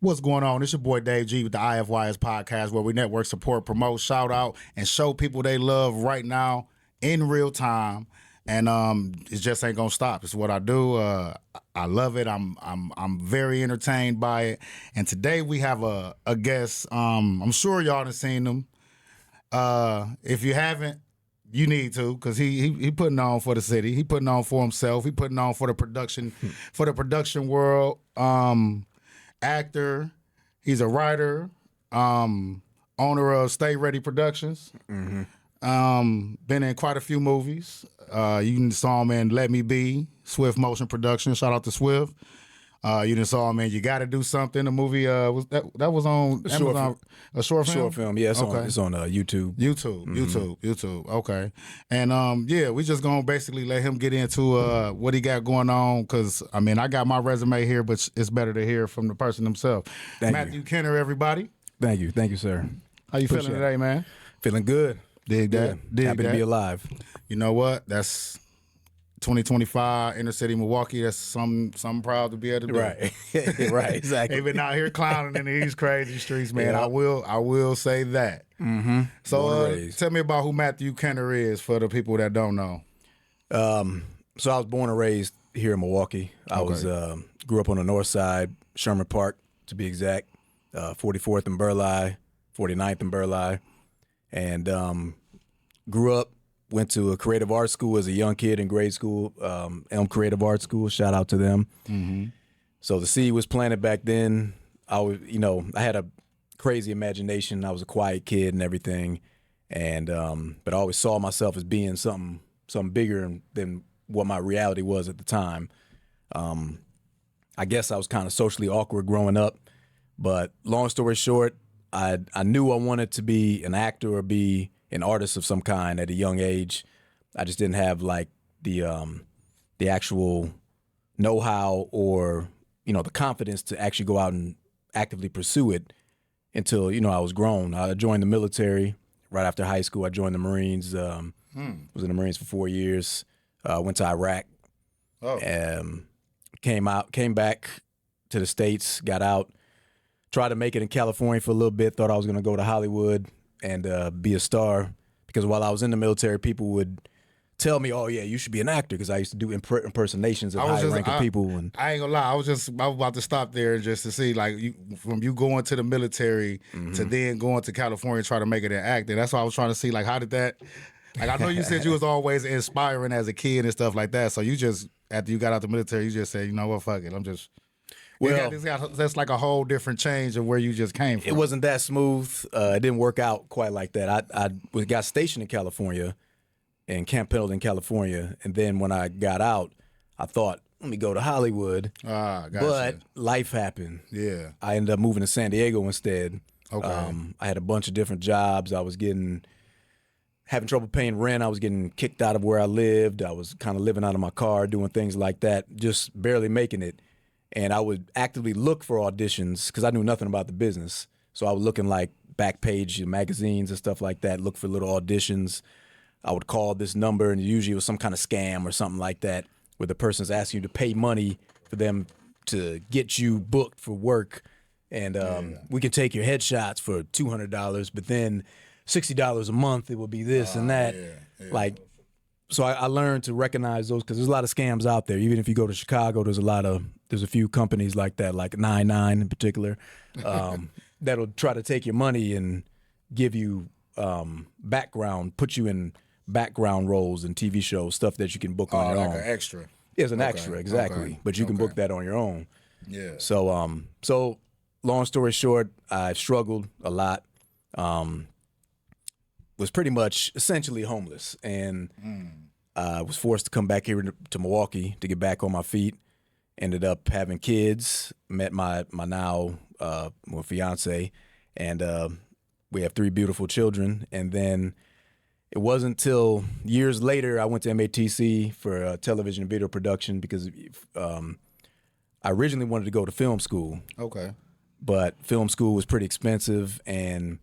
What's going on? It's your boy Dave G with the IFYS podcast, where we network, support, promote, shout out, and show people they love right now in real time. And it just ain't gonna stop. It's what I do. I love it. I'm very entertained by it. And today we have a guest. I'm sure y'all done seen him. If you haven't, you need to, because he putting on for the city. He putting on for himself. He putting on for the production world. Actor. He's a writer. Owner of STAYREADYPRODUCTIONS. Been in quite a few movies. You saw him in Let Me Be, Swift Motion Productions. Shout out to Swift. You done saw him in You Gotta Do Something. The movie was that was on Amazon, a short film. Short film, yeah. It's on YouTube. YouTube. Okay, and yeah, we just gonna basically let him get into what he got going on, because I mean I got my resume here, but it's better to hear from the person himself. Matthew Kenner, everybody. Thank you, sir. How you feeling today, man? Feeling good. Dig that. Happy to be alive. You know what? That's 2025 inner city Milwaukee. That's something I'm proud to be able to do. Right, exactly. They've been out here clowning in these crazy streets, man. Yeah. I will say that. So tell me about who Matthew Kenner is for the people that don't know. So I was born and raised here in Milwaukee. I was grew up on the north side, Sherman Park to be exact, 44th and Burleigh, 49th and Burleigh, and grew up. Went to a creative arts school as a young kid in grade school, Elm Creative Arts School. Shout out to them. So the seed was planted back then. I had a crazy imagination. I was a quiet kid and everything, and but I always saw myself as being something bigger than what my reality was at the time. I guess I was kind of socially awkward growing up, but long story short, I knew I wanted to be an actor or be an artist of some kind at a young age. I just didn't have like the actual know-how or the confidence to actually go out and actively pursue it until I was grown. I joined the military right after high school. I joined the Marines. Was in the Marines for 4 years. Went to Iraq. Came back to the States. Got out. Tried to make it in California for a little bit. Thought I was going to go to Hollywood and be a star, because while I was in the military, people would tell me, "Oh yeah, you should be an actor," because I used to do impersonations of high-ranking people. And I ain't gonna lie, I was about to stop there just to see, like, from you going to the military to then going to California and try to make it an actor. That's why I was trying to see, like, how did that? Like, I know you said you was always inspiring as a kid and stuff like that. So you just, after you got out the military, you just said, you know what, fuck it, I'm just. Well, that's like a whole different change of where you just came from. It wasn't that smooth. It didn't work out quite like that. I got stationed in California, in Camp Pendleton, California, and then when I got out, I thought, let me go to Hollywood. Gotcha. But life happened. Yeah. I ended up moving to San Diego instead. Okay. I had a bunch of different jobs. I was having trouble paying rent. I was getting kicked out of where I lived. I was kind of living out of my car, doing things like that, just barely making it. And I would actively look for auditions because I knew nothing about the business. So I would look in like Backpage magazines and stuff like that, look for little auditions. I would call this number, and usually it was some kind of scam or something like that, where the person's asking you to pay money for them to get you booked for work. And we can take your headshots for $200, but then $60 a month, it will be this and that. Like, so I learned to recognize those, because there's a lot of scams out there. Even if you go to Chicago, there's a few companies like that, like 99 in particular, that'll try to take your money and give you background, put you in background roles in TV shows, stuff that you can book on your own. Like an extra. Yeah, it's an extra, exactly. Okay. But you can book that on your own. Yeah. So long story short, I struggled a lot. Was pretty much essentially homeless, and was forced to come back here to Milwaukee to get back on my feet. Ended up having kids, met my now fiance, and we have 3 beautiful children. And then it wasn't until years later I went to MATC for television and video production, because I originally wanted to go to film school. Okay. But film school was pretty expensive, and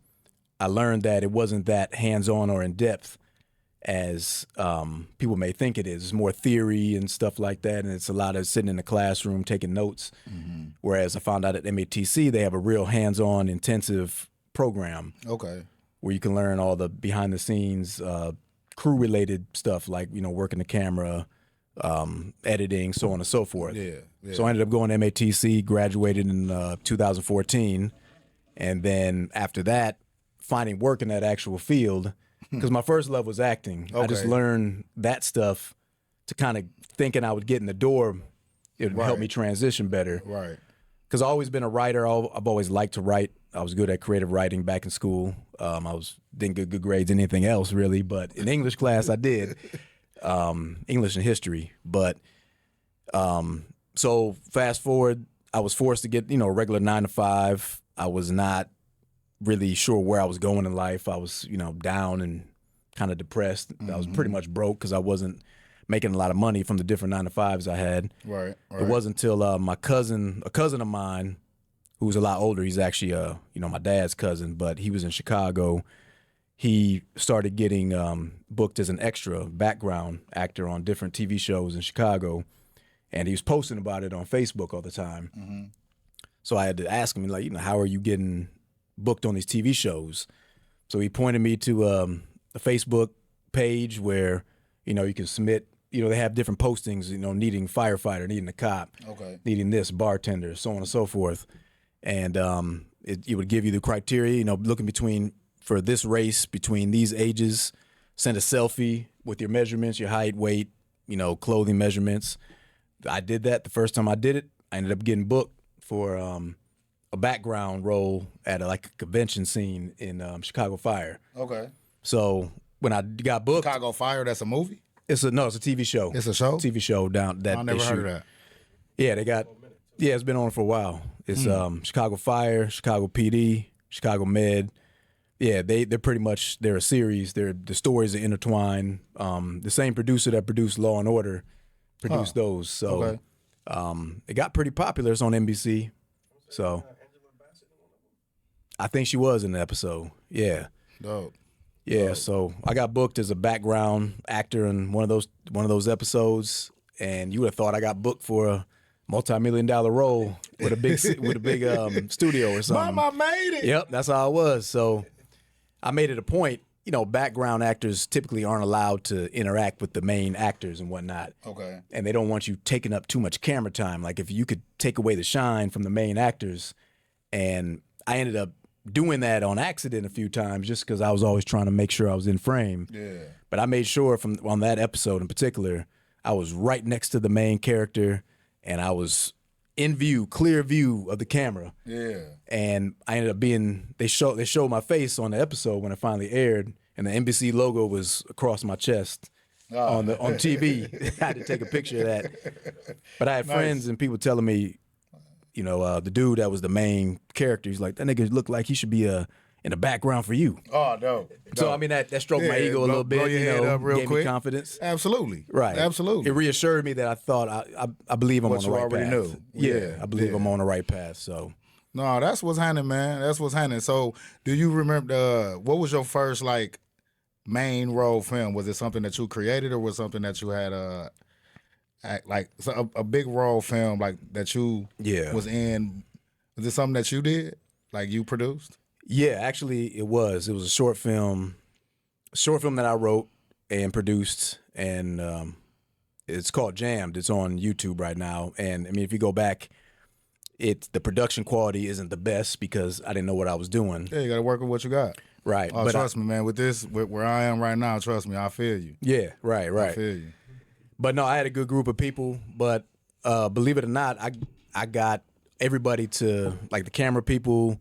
I learned that it wasn't that hands-on or in-depth. as people may think it is. It's more theory and stuff like that, and it's a lot of sitting in the classroom taking notes. Whereas I found out at MATC they have a real hands-on, intensive program. Okay. Where you can learn all the behind-the-scenes, crew-related stuff, like working the camera, editing, so on and so forth. Yeah. So I ended up going to MATC, graduated in 2014, and then after that, finding work in that actual field. Because my first love was acting. I just learned that stuff to kind of thinking I would get in the door. It would help me transition better. Right. Because I've always been a writer. I've always liked to write. I was good at creative writing back in school. Didn't get good grades in anything else really, but in English class I did. English and history. But so fast forward, I was forced to get a regular 9 to 5. I was not really sure where I was going in life. I was, down and kind of depressed. I was pretty much broke because I wasn't making a lot of money from the different 9 to 5s I had. Right. It wasn't until a cousin of mine, who was a lot older. He's actually, my dad's cousin, but he was in Chicago. He started getting booked as an extra background actor on different TV shows in Chicago, and he was posting about it on Facebook all the time. So I had to ask him, how are you getting booked on these TV shows? So he pointed me to a Facebook page where, you can submit, they have different postings, needing firefighter, needing a cop, needing this, bartender, so on and so forth. And it would give you the criteria, looking for this race, between these ages, send a selfie with your measurements, your height, weight, clothing measurements. I did that the first time I did it. I ended up getting booked for a background role at a convention scene in Chicago Fire. Okay. So when I got booked, Chicago Fire, that's a movie? It's a TV show. It's a show? TV show down that I never heard of that. Yeah, it's been on for a while. It's Chicago Fire, Chicago PD, Chicago Med. Yeah, they're pretty much, they're a series. The stories are intertwined. The same producer that produced Law and Order produced those. So it got pretty popular. It's on NBC. So I think she was in the episode. Yeah. Dope. Yeah, so I got booked as a background actor in one of those episodes, and you would have thought I got booked for a multi-million-dollar role with a big studio or something. Mama made it. Yep, that's how I was. So I made it a point. Background actors typically aren't allowed to interact with the main actors and whatnot. Okay. And they don't want you taking up too much camera time. Like if you could take away the shine from the main actors, and I ended up doing that on accident a few times just because I was always trying to make sure I was in frame. Yeah. But I made sure on that episode in particular, I was right next to the main character and I was in view, clear view of the camera. Yeah. And I ended up they showed my face on the episode when it finally aired, and the NBC logo was across my chest on TV. I had to take a picture of that. But I had friends and people telling me, the dude that was the main character, he's like, that nigga looked like he should be in the background for you. Oh, no. So, I mean, that stroked my ego a little bit, blow your head up real gave quick. me confidence. Absolutely. Right. Absolutely. It reassured me that I thought, I believe I'm What on the you right already path. knew. Yeah, I believe I'm on the right path, so. No, that's what's happening, man. That's what's happening. So, do you remember, what was your first, main role film? Was it something that you created, or was something that you had, a big role film, that you was in? Was it something that you did? You produced? Yeah, actually, it was. It was a short film that I wrote and produced, and it's called Jammed. It's on YouTube right now. And I mean, if you go back, the production quality isn't the best because I didn't know what I was doing. Yeah, you got to work with what you got. Right. Oh, but trust me, man. With this, where I am right now, trust me, I feel you. Yeah, right. I feel you. But no, I had a good group of people. But believe it or not, I got everybody to, the camera people,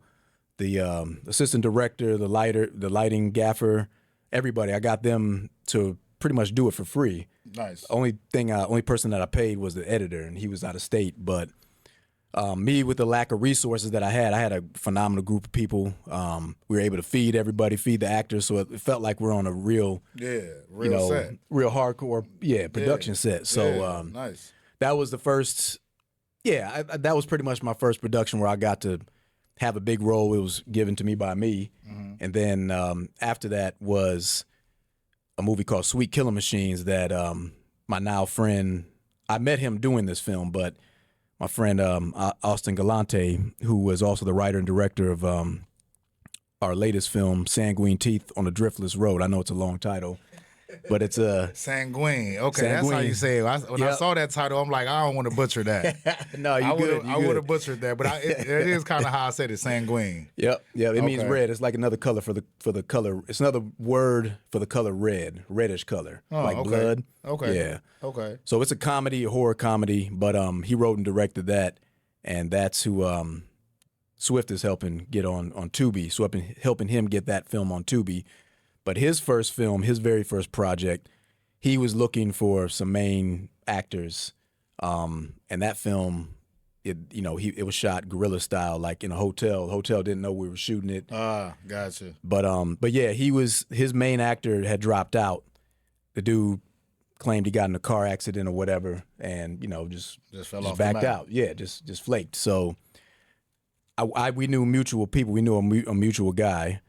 the assistant director, the lighting gaffer, everybody. I got them to pretty much do it for free. Nice. Only person that I paid was the editor, and he was out of state. But me, with the lack of resources that I had a phenomenal group of people. We were able to feed everybody, feed the actors, so it felt like we're on a real set, real hardcore production set. So nice. That was the first. Yeah, that was pretty much my first production where I got to have a big role. It was given to me by me. And then after that was a movie called Sweet Killing Machines that my now friend, I met him doing this film, but my friend Austin Galante, who was also the writer and director of our latest film, Sanguine Teeth on a Driftless Road. I know it's a long title, but it's a Sanguine. Okay, that's how you say it. When I saw that title, I'm like, I don't want to butcher that. No, you good. I would have butchered that, but it is kind of how I said it, sanguine. Yep. It means red. It's like another color for the color. It's another word for the color red, reddish color, like blood. Okay. Yeah. Okay. So it's a comedy, a horror comedy, but he wrote and directed that, and that's who Swift is helping get on Tubi. So helping him get that film on Tubi. But his first film, his very first project, he was looking for some main actors, and that film, it was shot guerrilla style, like in a hotel. The hotel didn't know we were shooting it. Gotcha. But yeah, his main actor had dropped out. The dude claimed he got in a car accident or whatever, and just fell off, backed out. Yeah, just flaked. So we knew mutual people. We knew a mutual guy.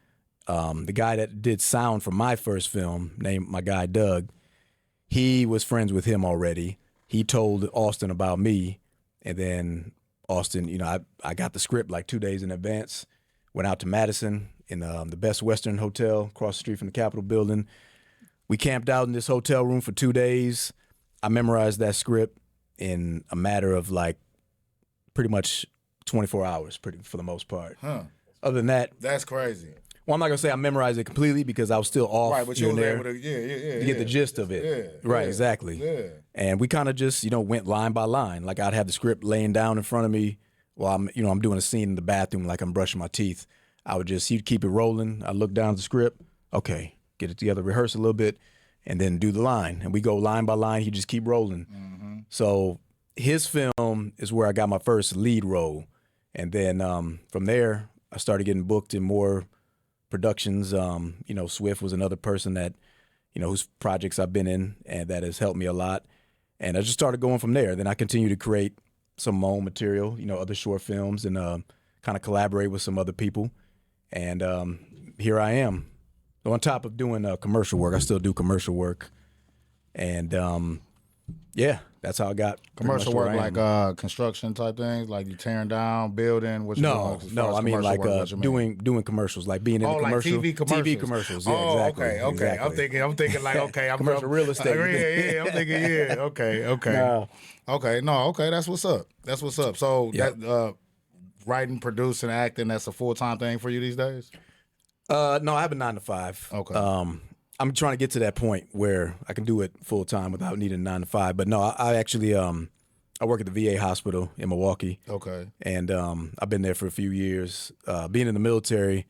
The guy that did sound for my first film, named my guy Doug, he was friends with him already. He told Austin about me, and then Austin, I got the script like 2 days in advance, went out to Madison in the Best Western Hotel across the street from the Capitol building. We camped out in this hotel room for 2 days. I memorized that script in a matter of like pretty much 24 hours, for the most part. Huh. Other than that, that's crazy. Well, I'm not gonna say I memorized it completely because I was still off. Right, but you were able to, to get the gist of it. Yeah, right, exactly. Yeah. And we kind of just, went line by line. Like I'd have the script laying down in front of me while I'm doing a scene in the bathroom, like I'm brushing my teeth. He'd keep it rolling. I'd look down at the script. Okay, get it together, rehearse a little bit, and then do the line. And we go line by line. He'd just keep rolling. Mm-hmm. So his film is where I got my first lead role. And then from there, I started getting booked in more productions. Swift was another person that, whose projects I've been in and that has helped me a lot. And I just started going from there. Then I continued to create some of my own material, other short films, and kind of collaborate with some other people. And here I am. On top of doing commercial work, I still do commercial work. And yeah, that's how I got commercial work, like construction type things, like you tearing down, building. No. I mean like doing commercials, like being in the commercial, like TV commercials. Yeah, exactly. Okay. Exactly. I'm thinking like, okay, I'm commercial real estate. Yeah. I'm thinking, yeah. Okay. No. Okay. That's what's up. So yep. that writing, producing, acting, that's a full-time thing for you these days? No, I have a 9 to 5. Okay. I'm trying to get to that point where I can do it full time without needing a 9 to 5. But no, I actually I work at the VA hospital in Milwaukee. Okay. And I've been there for a few years. Being in the military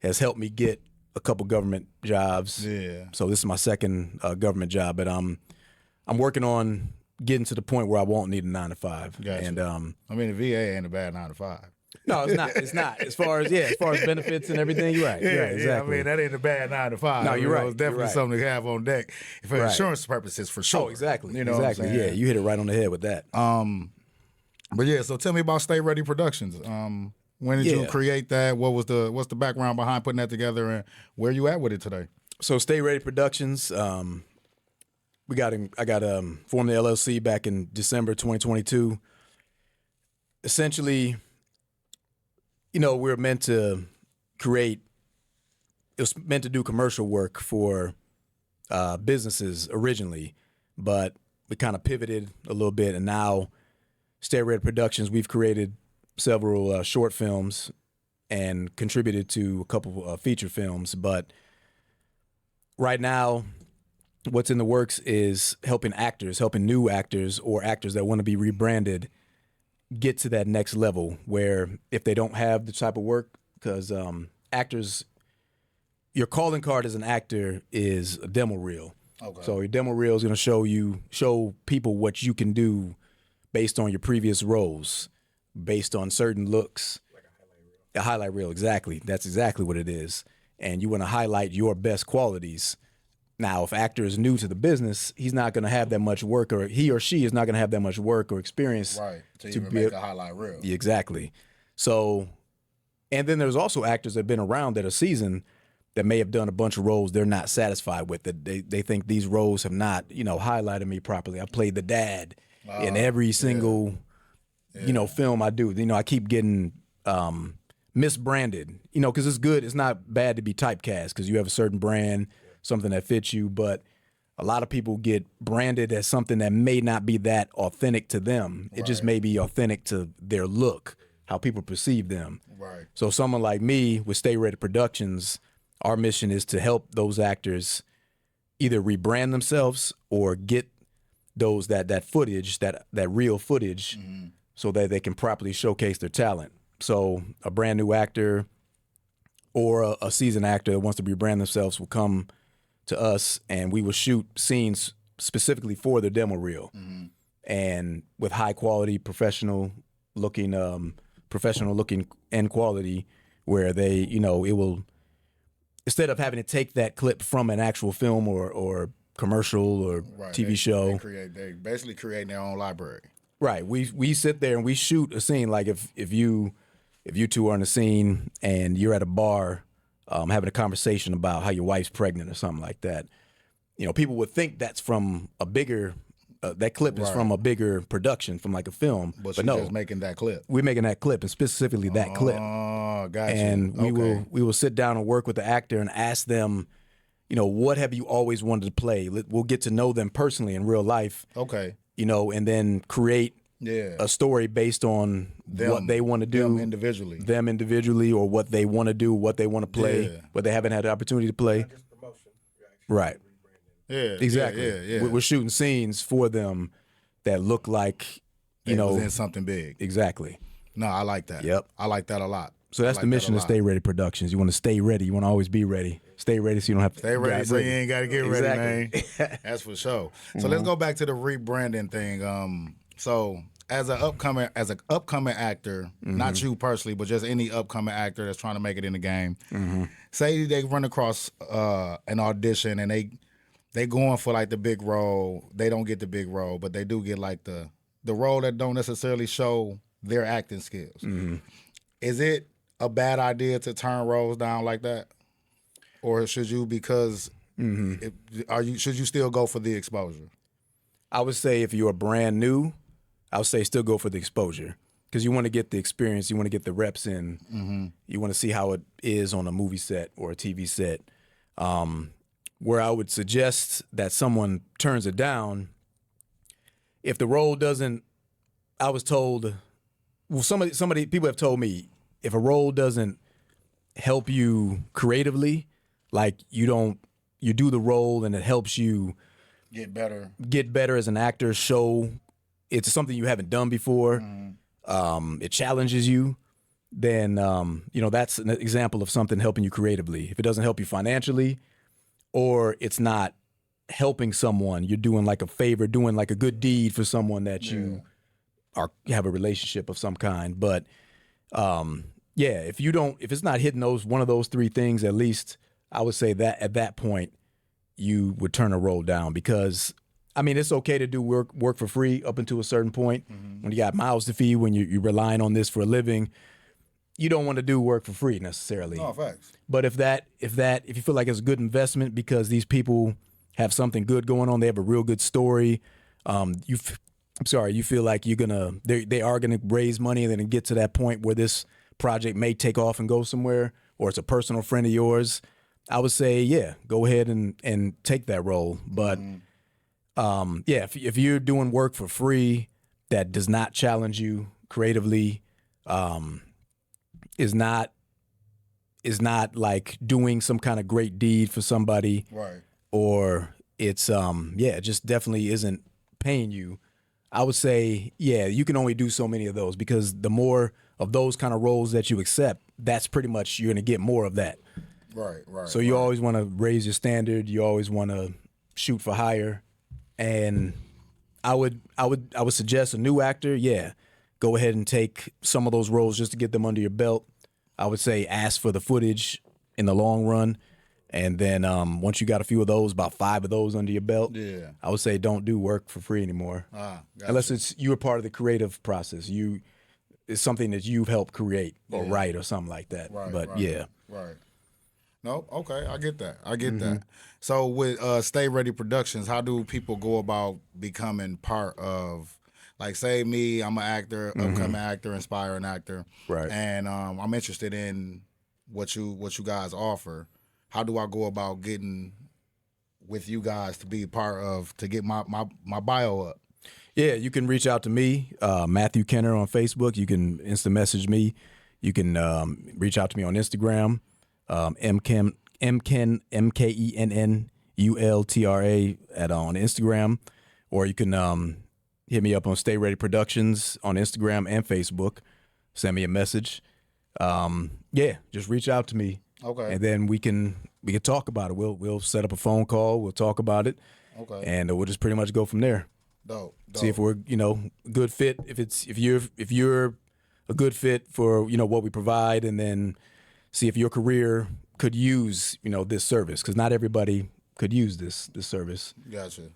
has helped me get a couple government jobs. Yeah. So this is my second government job, but I'm working on getting to the point where I won't need a 9 to 5. Gotcha. And I mean, the VA ain't a bad 9 to 5. No, it's not. It's not. As far as benefits and everything, you're right. Yeah, Exactly. I mean, that ain't a bad 9 to 5. No, you're right. It's definitely something to have on deck for insurance purposes, for sure. Oh, exactly. You know exactly. what I'm saying? Yeah, you hit it right on the head with that. But yeah, so tell me about Stay Ready Productions. When did you create that? What's the background behind putting that together, and where you at with it today? So Stay Ready Productions, I got formed the LLC back in December 2022. Essentially, we're meant to create. It was meant to do commercial work for businesses originally, but we kind of pivoted a little bit, and now Stay Ready Productions, we've created several short films and contributed to a couple feature films. But right now, what's in the works is helping new actors or actors that want to be rebranded get to that next level where if they don't have the type of work, because actors, your calling card as an actor is a demo reel. Okay. So your demo reel is going to show people what you can do based on your previous roles, based on certain looks. Like a highlight reel. A highlight reel, exactly. That's exactly what it is. And you want to highlight your best qualities. Now, if actor is new to the business, he's not going to have that much work, or he or she is not going to have that much work or experience. Right, to make a highlight reel. Exactly. So, and then there's also actors that have been around that are seasoned, that may have done a bunch of roles they're not satisfied with. That they think these roles have not, highlighted me properly. I played the dad in every single, film I do. I keep getting misbranded, because it's good. It's not bad to be typecast because you have a certain brand, something that fits you. But a lot of people get branded as something that may not be that authentic to them. It just may be authentic to their look, how people perceive them. Right. So someone like me with Stay Ready Productions, our mission is to help those actors either rebrand themselves or get that footage, that real footage, so that they can properly showcase their talent. So a brand new actor or a seasoned actor that wants to rebrand themselves will come to us, and we will shoot scenes specifically for the demo reel, and with high quality, professional looking end quality, where they, it will, instead of having to take that clip from an actual film or commercial or TV show, they basically create their own library. Right. We sit there and we shoot a scene. Like if you two are in a scene and you're at a bar having a conversation about how your wife's pregnant or something like that, people would think that's from a bigger. That clip is from a bigger production, from like a film. But no, just making that clip. We're making that clip, and specifically that clip. Oh, gotcha. And we will sit down and work with the actor and ask them, what have you always wanted to play? We'll get to know them personally in real life. Okay. And then create a story based on what they want to do. Them individually, or what they want to do, what they want to play, what they haven't had the opportunity to play. Right. Yeah, exactly. Yeah. We're shooting scenes for them that look like, was in something big. Exactly. No, I like that. Yep. I like that a lot. So that's the mission of Stay Ready Productions. You want to stay ready. You want to always be ready. Stay ready so you don't have to stay ready. So you ain't got to get ready, man. That's for sure. So let's go back to the rebranding thing. So as an upcoming actor, not you personally, but just any upcoming actor that's trying to make it in the game. Say they run across an audition and they going for like the big role. They don't get the big role, but they do get like the role that don't necessarily show their acting skills. Is it a bad idea to turn roles down like that, or should you? Because should you still go for the exposure? I would say if you're brand new, I would say still go for the exposure, because you want to get the experience, you want to get the reps in, you want to see how it is on a movie set or a TV set. Where I would suggest that someone turns it down, if the role doesn't, I was told, well, somebody people have told me, if a role doesn't help you creatively, like you do the role and it helps you get better as an actor, show it's something you haven't done before, it challenges you, then that's an example of something helping you creatively. If it doesn't help you financially, or it's not helping someone, you're doing like a favor, doing like a good deed for someone that you have a relationship of some kind. But if it's not hitting one of those three things, at least I would say that at that point you would turn a role down, because it's okay to do work for free up until a certain point. When you got mouths to feed, when you're relying on this for a living, you don't want to do work for free necessarily. No, facts. But if you feel like it's a good investment because these people have something good going on, they have a real good story, you feel like they are gonna raise money and then get to that point where this project may take off and go somewhere, or it's a personal friend of yours, I would say, go ahead and take that role. But if you're doing work for free that does not challenge you creatively, is not like doing some kind of great deed for somebody, right? Or it's it just definitely isn't paying you, I would say, you can only do so many of those, because the more of those kind of roles that you accept, that's pretty much, you're going to get more of that. Right. So you always want to raise your standard. You always want to shoot for higher. And I would suggest a new actor, go ahead and take some of those roles just to get them under your belt. I would say ask for the footage in the long run. And then once you got a few of those, about 5 of those under your belt, I would say don't do work for free anymore. Gotcha. Unless you're part of the creative process. It's something that you've helped create or write or something like that. Right. No, okay, I get that. I get that. So with Stay Ready Productions, how do people go about becoming part of, like, say me, I'm an actor, upcoming actor, inspiring actor, Right. and I'm interested in what you guys offer. How do I go about getting with you guys to be part of to get my bio up? Yeah, you can reach out to me, Matthew Kenner on Facebook. You can instant message me. You can reach out to me on Instagram, Mkennultra on Instagram, or you can hit me up on Stay Ready Productions on Instagram and Facebook. Send me a message. Yeah, just reach out to me, Okay. and then we can talk about it. We'll set up a phone call. We'll talk about it, Okay. and we'll just pretty much go from there. Dope. See if we're good fit. If you're a good fit for what we provide, and then see if your career could use this service, because not everybody could use this service. Gotcha.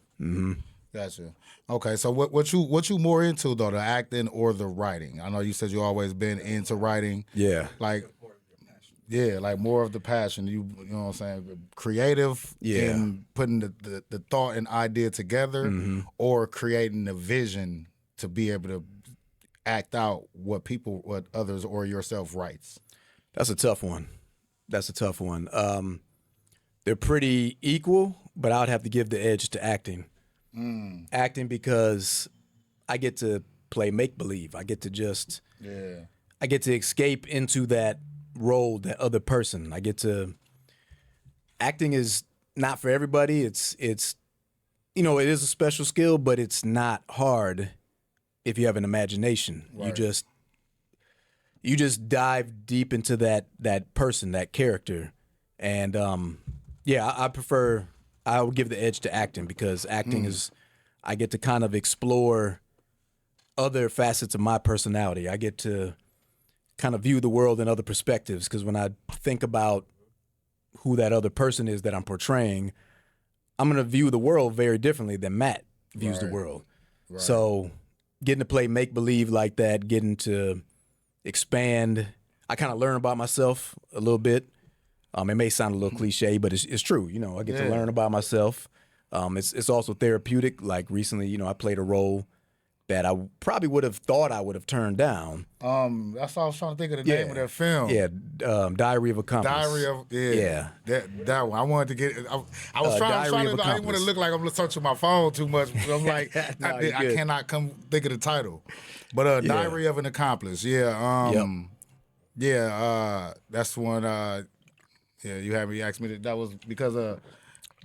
Gotcha. Okay, so what you more into though, the acting or the writing? I know you said you always been into writing. Yeah. Like, yeah, like more of the passion. You know what I'm saying? Creative in putting the thought and idea together, or creating the vision to be able to act out what others or yourself writes. That's a tough one. They're pretty equal, but I would have to give the edge to acting. Acting, because I get to play make believe. I get to escape into that role, that other person. Acting is not for everybody. It is a special skill, but it's not hard if you have an imagination. Right. You just dive deep into that person, that character. And I would give the edge to acting, because acting is, I get to kind of explore other facets of my personality. I get to kind of view the world in other perspectives, because when I think about who that other person is that I'm portraying, I'm going to view the world very differently than Matt views the world. Right. So getting to play make-believe like that, getting to expand, I kind of learn about myself a little bit. It may sound a little cliche, but it's true. I get to learn about myself. It's also therapeutic. Like recently, I played a role that I probably would have thought I would have turned down. That's all I was trying to think of the name of that film. Yeah, Diary of a Accomplice. That one. I wanted to get. I was trying. I didn't want to look like I'm touching my phone too much. I'm like, I cannot think of the title. But Diary of an Accomplice. Yeah. That's the one. Yeah, you had me ask me that was because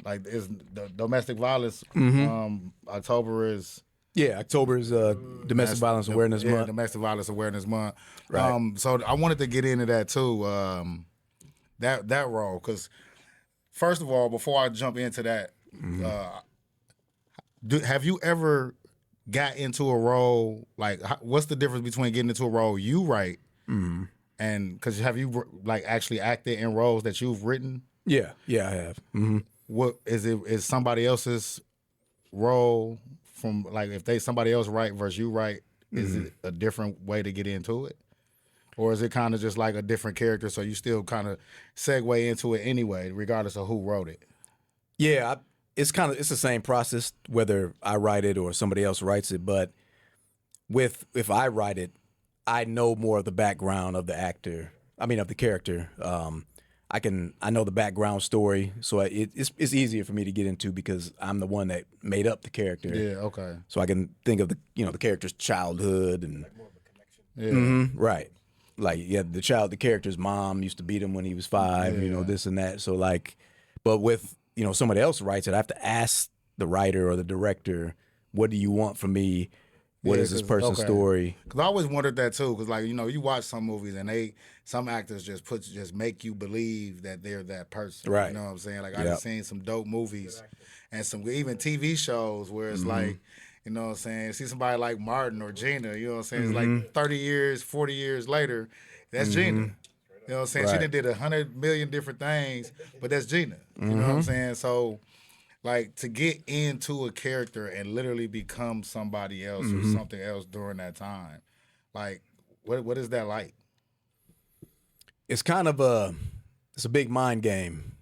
like it's the domestic violence. October is Domestic Violence Awareness Month. Domestic Violence Awareness Month. Right. So I wanted to get into that too. That role, because first of all, before I jump into that, have you ever got into a role? Like, what's the difference between getting into a role you write? And because have you like actually acted in roles that you've written? Yeah, I have. What is it? Is somebody else's role from, like, if somebody else write versus you write? Is it a different way to get into it, or is it kind of just like a different character? So you still kind of segue into it anyway, regardless of who wrote it. Yeah, it's the same process whether I write it or somebody else writes it. But if I write it, I know more of the background of the actor. I mean, of the character. I know the background story, so it's easier for me to get into because I'm the one that made up the character. Yeah. Okay. So I can think of the character's childhood and Like more of a connection. Yeah. Right. Like the character's mom used to beat him when he was 5. This and that. So but with somebody else writes it, I have to ask the writer or the director, what do you want from me? What is this person's story? Because I always wondered that too. Because you watch some movies and some actors just make you believe that they're that person. Right. You know what I'm saying? Like I've seen some dope movies and some even TV shows where it's like, you know what I'm saying? See somebody like Martin or Gina. You know what I'm saying? It's like 30 years, 40 years later, that's Gina. You know what I'm saying? She done did 100 million different things, but that's Gina. You know what I'm saying? So, like, to get into a character and literally become somebody else or something else during that time, like, what is that like? It's kind of it's a big mind game.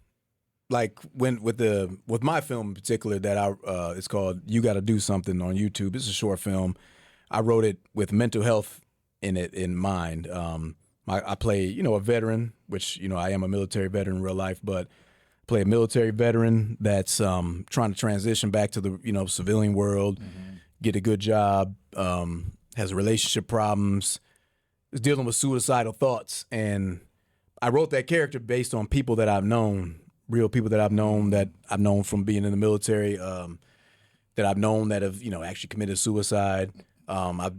Like with my film in particular that it's called You Gotta Do Something on YouTube. It's a short film. I wrote it with mental health in mind. I play, a veteran, which, I am a military veteran in real life, but play a military veteran that's trying to transition back to the, civilian world, get a good job, has relationship problems, is dealing with suicidal thoughts. And I wrote that character based on people that I've known, real people that I've known from being in the military, that I've known that have, actually committed suicide. I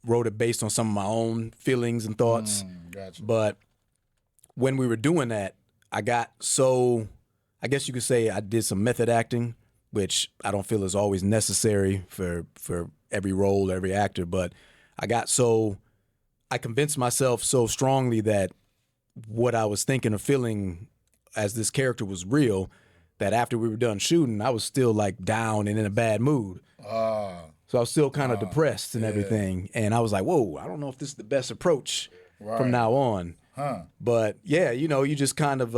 wrote it based on some of my own feelings and thoughts. Gotcha. But when we were doing that, I got so, I guess you could say I did some method acting, which I don't feel is always necessary for every role, every actor. But I convinced myself so strongly that what I was thinking or feeling as this character was real, that after we were done shooting, I was still like down and in a bad mood. So I was still kind of depressed and everything. And I was like, whoa, I don't know if this is the best approach from now on. But yeah, you just kind of,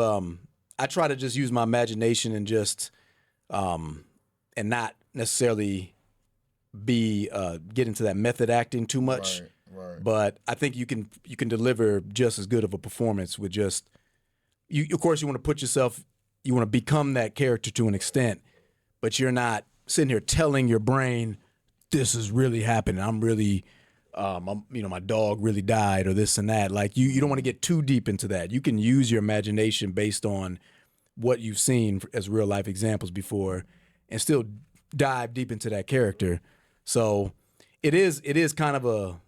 I try to just use my imagination and just, and not necessarily get into that method acting too much. Right. But I think you can deliver just as good of a performance with just, of course you want to put yourself, you want to become that character to an extent, but you're not sitting here telling your brain, this is really happening. I'm really, my dog really died or this and that. Like you don't want to get too deep into that. You can use your imagination based on what you've seen as real life examples before and still dive deep into that character. So it is kind of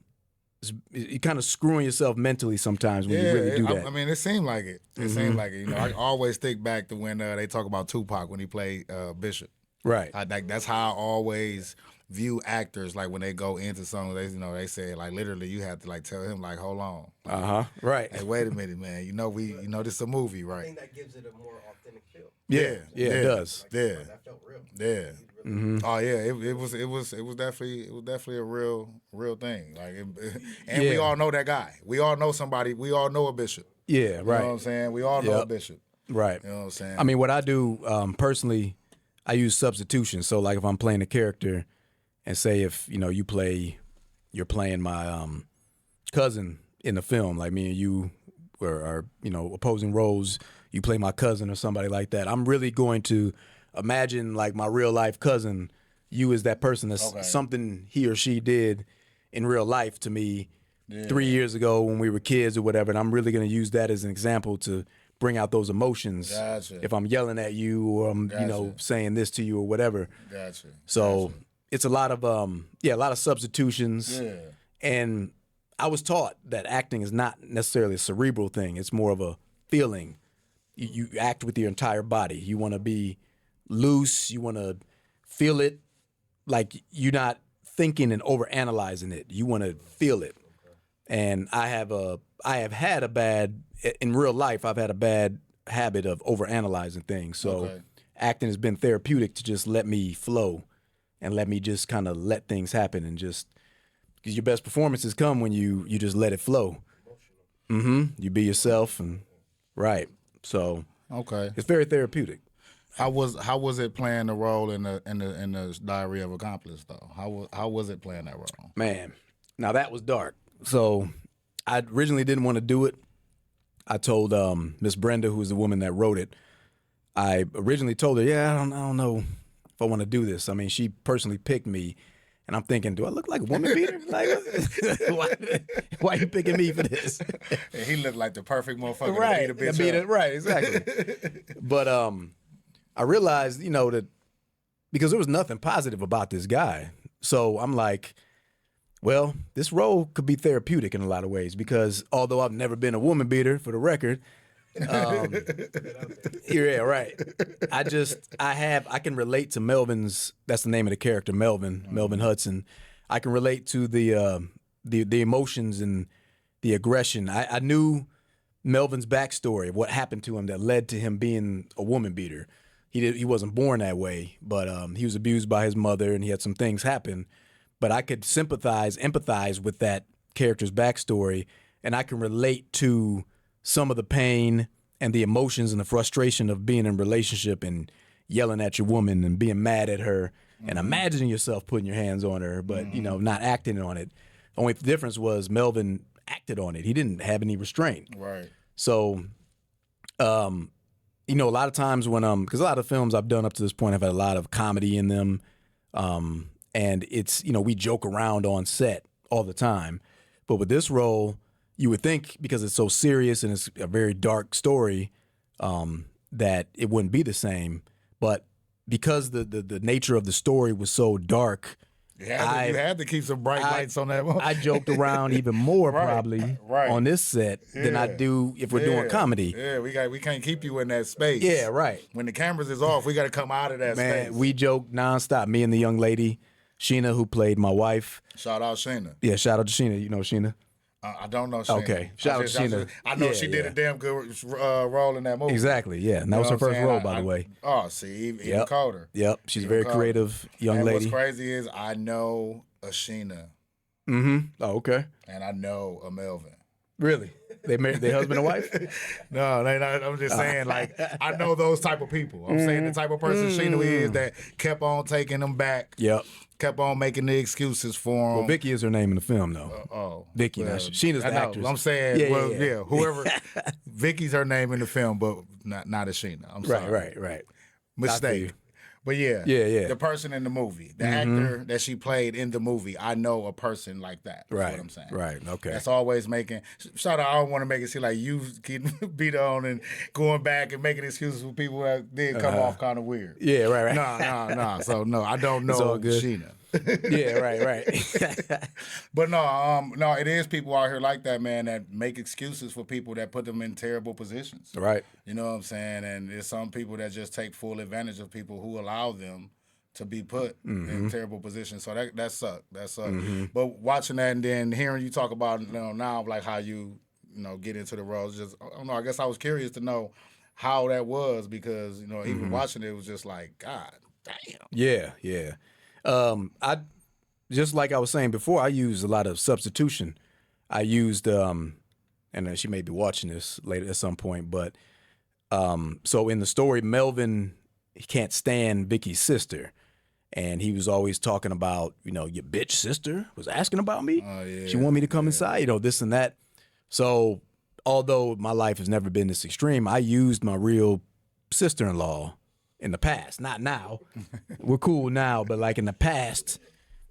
you're kind of screwing yourself mentally sometimes when you really do that. I mean, it seemed like it. It seemed like it. I always think back to when they talk about Tupac when he played Bishop. Right. That's how I always view actors. Like when they go into something, they say like literally you have to like tell him like, hold on. Right. Hey, wait a minute, man. This is a movie, right? I think that gives it a more authentic feel. Yeah, it does. That felt real. Yeah. Oh yeah, it was definitely a real thing. Like, we all know that guy. We all know somebody. We all know a Bishop. Yeah, right. You know what I'm saying? We all know a Bishop. Right. You know what I'm saying? I mean, what I do personally, I use substitution. So like if I'm playing a character, and say if you're playing my cousin in the film, like me and you are opposing roles. You play my cousin or somebody like that. I'm really going to imagine like my real life cousin, you as that person that's something he or she did in real life to me 3 years ago when we were kids or whatever. And I'm really going to use that as an example to bring out those emotions. Gotcha. If I'm yelling at you or I'm, saying this to you or whatever. Gotcha. So it's a lot of substitutions. Yeah. And I was taught that acting is not necessarily a cerebral thing. It's more of a feeling. You act with your entire body. You want to be loose. You want to feel it like you're not thinking and overanalyzing it. You want to feel it. And I have had a bad, in real life, I've had a bad habit of overanalyzing things. So acting has been therapeutic to just let me flow and let me just kind of let things happen and just, because your best performances come when you just let it flow. You be yourself and right. So it's very therapeutic. How was it playing the role in the Diary of Accomplice though? How was it playing that role? Man, now that was dark. So I originally didn't want to do it. I told Miss Brenda, who was the woman that wrote it, I originally told her, I don't know if I want to do this. I mean, she personally picked me, and I'm thinking, do I look like a woman beater? Like, why are you picking me for this? And he looked like the perfect motherfucker right, to beat a bitch up. Right, exactly. But I realized, that because there was nothing positive about this guy. So I'm like, well, this role could be therapeutic in a lot of ways because although I've never been a woman beater, for the record, yeah, right. I can relate to Melvin's. That's the name of the character, Melvin Hudson. I can relate to the emotions and the aggression. I knew Melvin's backstory, what happened to him that led to him being a woman beater. He wasn't born that way, but he was abused by his mother, and he had some things happen. But I could empathize with that character's backstory, and I can relate to some of the pain and the emotions and the frustration of being in a relationship and yelling at your woman and being mad at her and imagining yourself putting your hands on her, but you know, not acting on it. The only difference was Melvin acted on it. He didn't have any restraint. Right. So, you know, a lot of times when because a lot of films I've done up to this point have had a lot of comedy in them, and it's, you know, we joke around on set all the time, but with this role, you would think because it's so serious and it's a very dark story, that it wouldn't be the same, but because the nature of the story was so dark, you had to keep some bright lights on that one. I joked around even more probably on this set than I do if we're doing comedy. Yeah, we can't keep you in that space. Yeah, right. When the cameras is off, we got to come out of that space. Man, we joked nonstop. Me and the young lady, Sheena, who played my wife. Shout out Sheena. Yeah, shout out to Sheena. You know Sheena? I don't know Sheena. Okay, shout out to Sheena. I know she did a damn good role in that movie. Exactly, yeah. And that was her first role, by the way. Oh, see, even colder. Yep, she's a very creative young lady. What's crazy is I know a Sheena. Mm-hmm. Oh, okay. And I know a Melvin. Really? They married their husband and wife? No, they not. I'm just saying, like, I know those type of people. I'm saying the type of person Sheena is that kept on taking them back. Yep. Kept on making the excuses for him. Well, Vicky is her name in the film, though. Vicky. Well, Sheena's the actress. I'm saying, whoever. Vicky's her name in the film, but not as Sheena. I'm sorry. Right. Mistake. But yeah, the person in the movie, the actor that she played in the movie, I know a person like that. That's what I'm saying. Right, okay. That's always making, shout out, I don't want to make it seem like you getting beat on and going back and making excuses for people that did come off kind of weird. Yeah, right. No. So, no, I don't know Sheena. Yeah, right. But no, it is people out here like that, man, that make excuses for people that put them in terrible positions. Right. You know what I'm saying? And there's some people that just take full advantage of people who allow them to be put in terrible positions. So that sucked. That sucked. But watching that and then hearing you talk about now, like how you get into the roles, just I don't know. I guess I was curious to know how that was because even watching it was just like, God damn. Yeah. I just like I was saying before, I used a lot of substitution. I used and she may be watching this later at some point, but so in the story, Melvin, he can't stand Vicky's sister, and he was always talking about your bitch sister was asking about me. Oh, yeah, she wanted me to come inside, this and that. So although my life has never been this extreme, I used my real sister-in-law in the past, not now. We're cool now, but like in the past,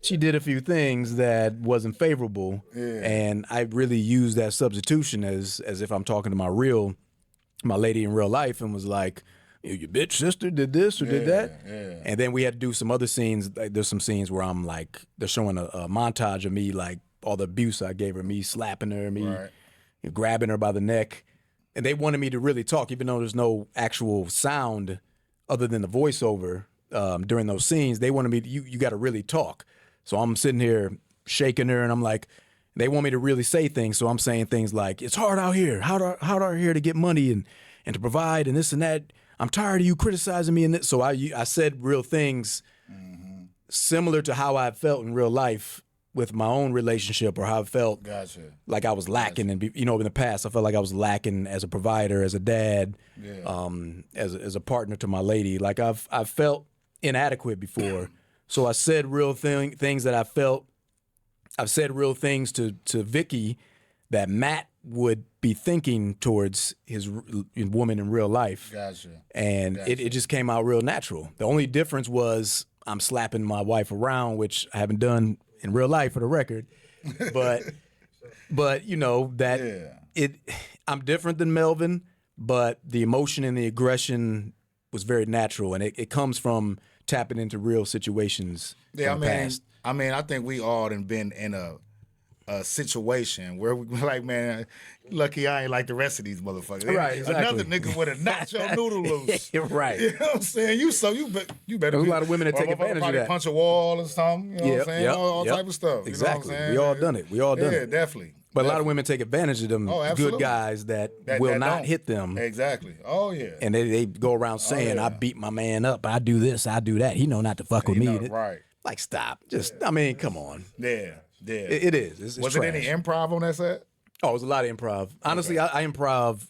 she did a few things that wasn't favorable, and I really used that substitution as if I'm talking to my lady in real life, and was like, your bitch sister did this or did that, and then we had to do some other scenes. Like, there's some scenes where I'm like, they're showing a montage of me, like all the abuse I gave her, me slapping her, me grabbing her by the neck, and they wanted me to really talk, even though there's no actual sound other than the voiceover during those scenes. They wanted me to, you got to really talk. So I'm sitting here shaking her, and I'm like, they want me to really say things. So I'm saying things like, it's hard out here, hard out here to get money and to provide and this and that. I'm tired of you criticizing me. And this. So I said real things similar to how I felt in real life with my own relationship, or how I felt like I was lacking. And in the past, I felt like I was lacking as a provider, as a dad, as a partner to my lady. Like I've felt inadequate before. So I said real things that I felt. I've said real things to Vicky that Matt would be thinking towards his woman in real life. And it just came out real natural. The only difference was I'm slapping my wife around, which I haven't done in real life, for the record. But I'm different than Melvin, but the emotion and the aggression was very natural, and it comes from tapping into real situations. Yeah, I think we all done been in a situation where we like, man, lucky I ain't like the rest of these motherfuckers. Right, exactly. Another nigga would have knocked your noodle loose. Right. You know what I'm saying? You better. There's a lot of women that take advantage of that. Punch a wall or something. You know what I'm saying? All type of stuff. Exactly. You know what I'm saying? We all done it. We all done it. Yeah, definitely. But a lot of women take advantage of them good guys that will not hit them. Exactly. Oh, yeah. And they go around saying, I beat my man up, I do this, I do that. He know not to fuck with me. Right. Like, stop. come on. Yeah. It is. It's Was trash. it any improv on that set? Oh, it was a lot of improv. Honestly, I improv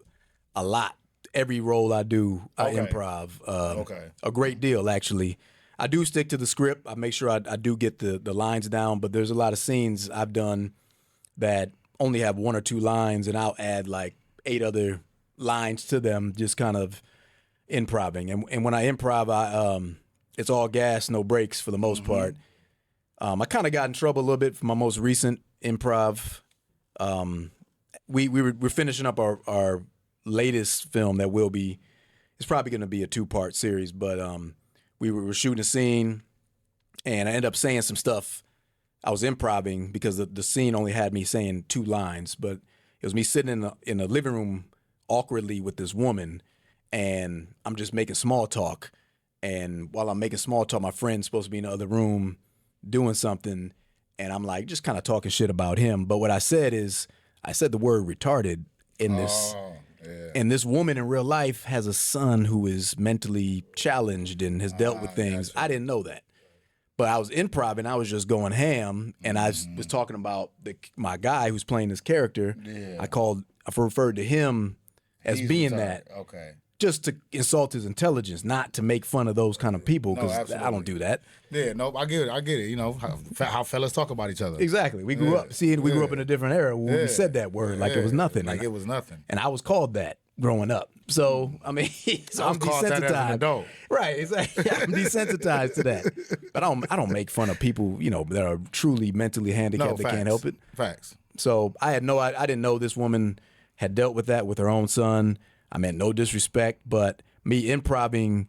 a lot every role I do, I Okay. improv. Okay. A great deal, actually. I do stick to the script. I make sure I do get the lines down, but there's a lot of scenes I've done that only have 1 or 2 lines, and I'll add like 8 other lines to them, just kind of improving. And when I improv, it's all gas, no breaks for the most part. I kind of got in trouble a little bit for my most recent improv. We're finishing up our latest film that will be. It's probably going to be a 2-part series, but we were shooting a scene, and I ended up saying some stuff. I was improvising because the scene only had me saying 2 lines, but it was me sitting in a living room awkwardly with this woman, and I'm just making small talk. And while I'm making small talk, my friend's supposed to be in the other room doing something, and I'm like just kind of talking shit about him. But what I said is, I said the word retarded in this. Oh, yeah. And this woman in real life has a son who is mentally challenged and has dealt with things. gotcha. I didn't know that. But I was improv, I was just going ham, and I was talking about my guy who's playing this character. Yeah. I referred to him as He's being retired. that, Okay. just to insult his intelligence, not to make fun of those kind of people, because I absolutely. don't do that. Yeah, no, I get it. You know, how fellas talk about each other. Exactly. We grew up in a different era where we said that word like it was nothing. Like it was nothing. And I was called that growing up. So, I mean, so I'm called that as an desensitized. adult. Right, exactly. I'm desensitized to that. But I don't make fun of people, that are truly mentally handicapped that can't help it. Facts. So I didn't know this woman had dealt with that with her own son. I meant no disrespect, but me improving,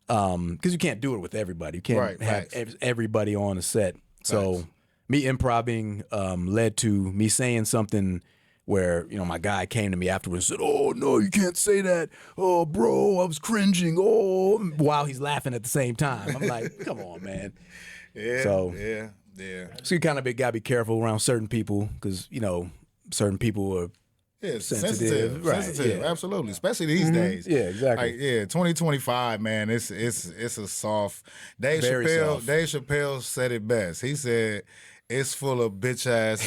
because you can't do it with everybody. You can't have everybody on a set. So me improving led to me saying something where, my guy came to me afterwards and said, "Oh, no, you can't say that. Oh, bro, I was cringing." Oh, while he's laughing at the same time. I'm like, come on, man. Yeah. So, yeah. So you kind of got to be careful around certain people because, certain people are sensitive. Right, Sensitive, yeah. absolutely. Especially these days. Yeah, exactly. Like, 2025, man, it's a soft. Very soft. Dave Chappelle said it best. He said, "It's full of bitch ass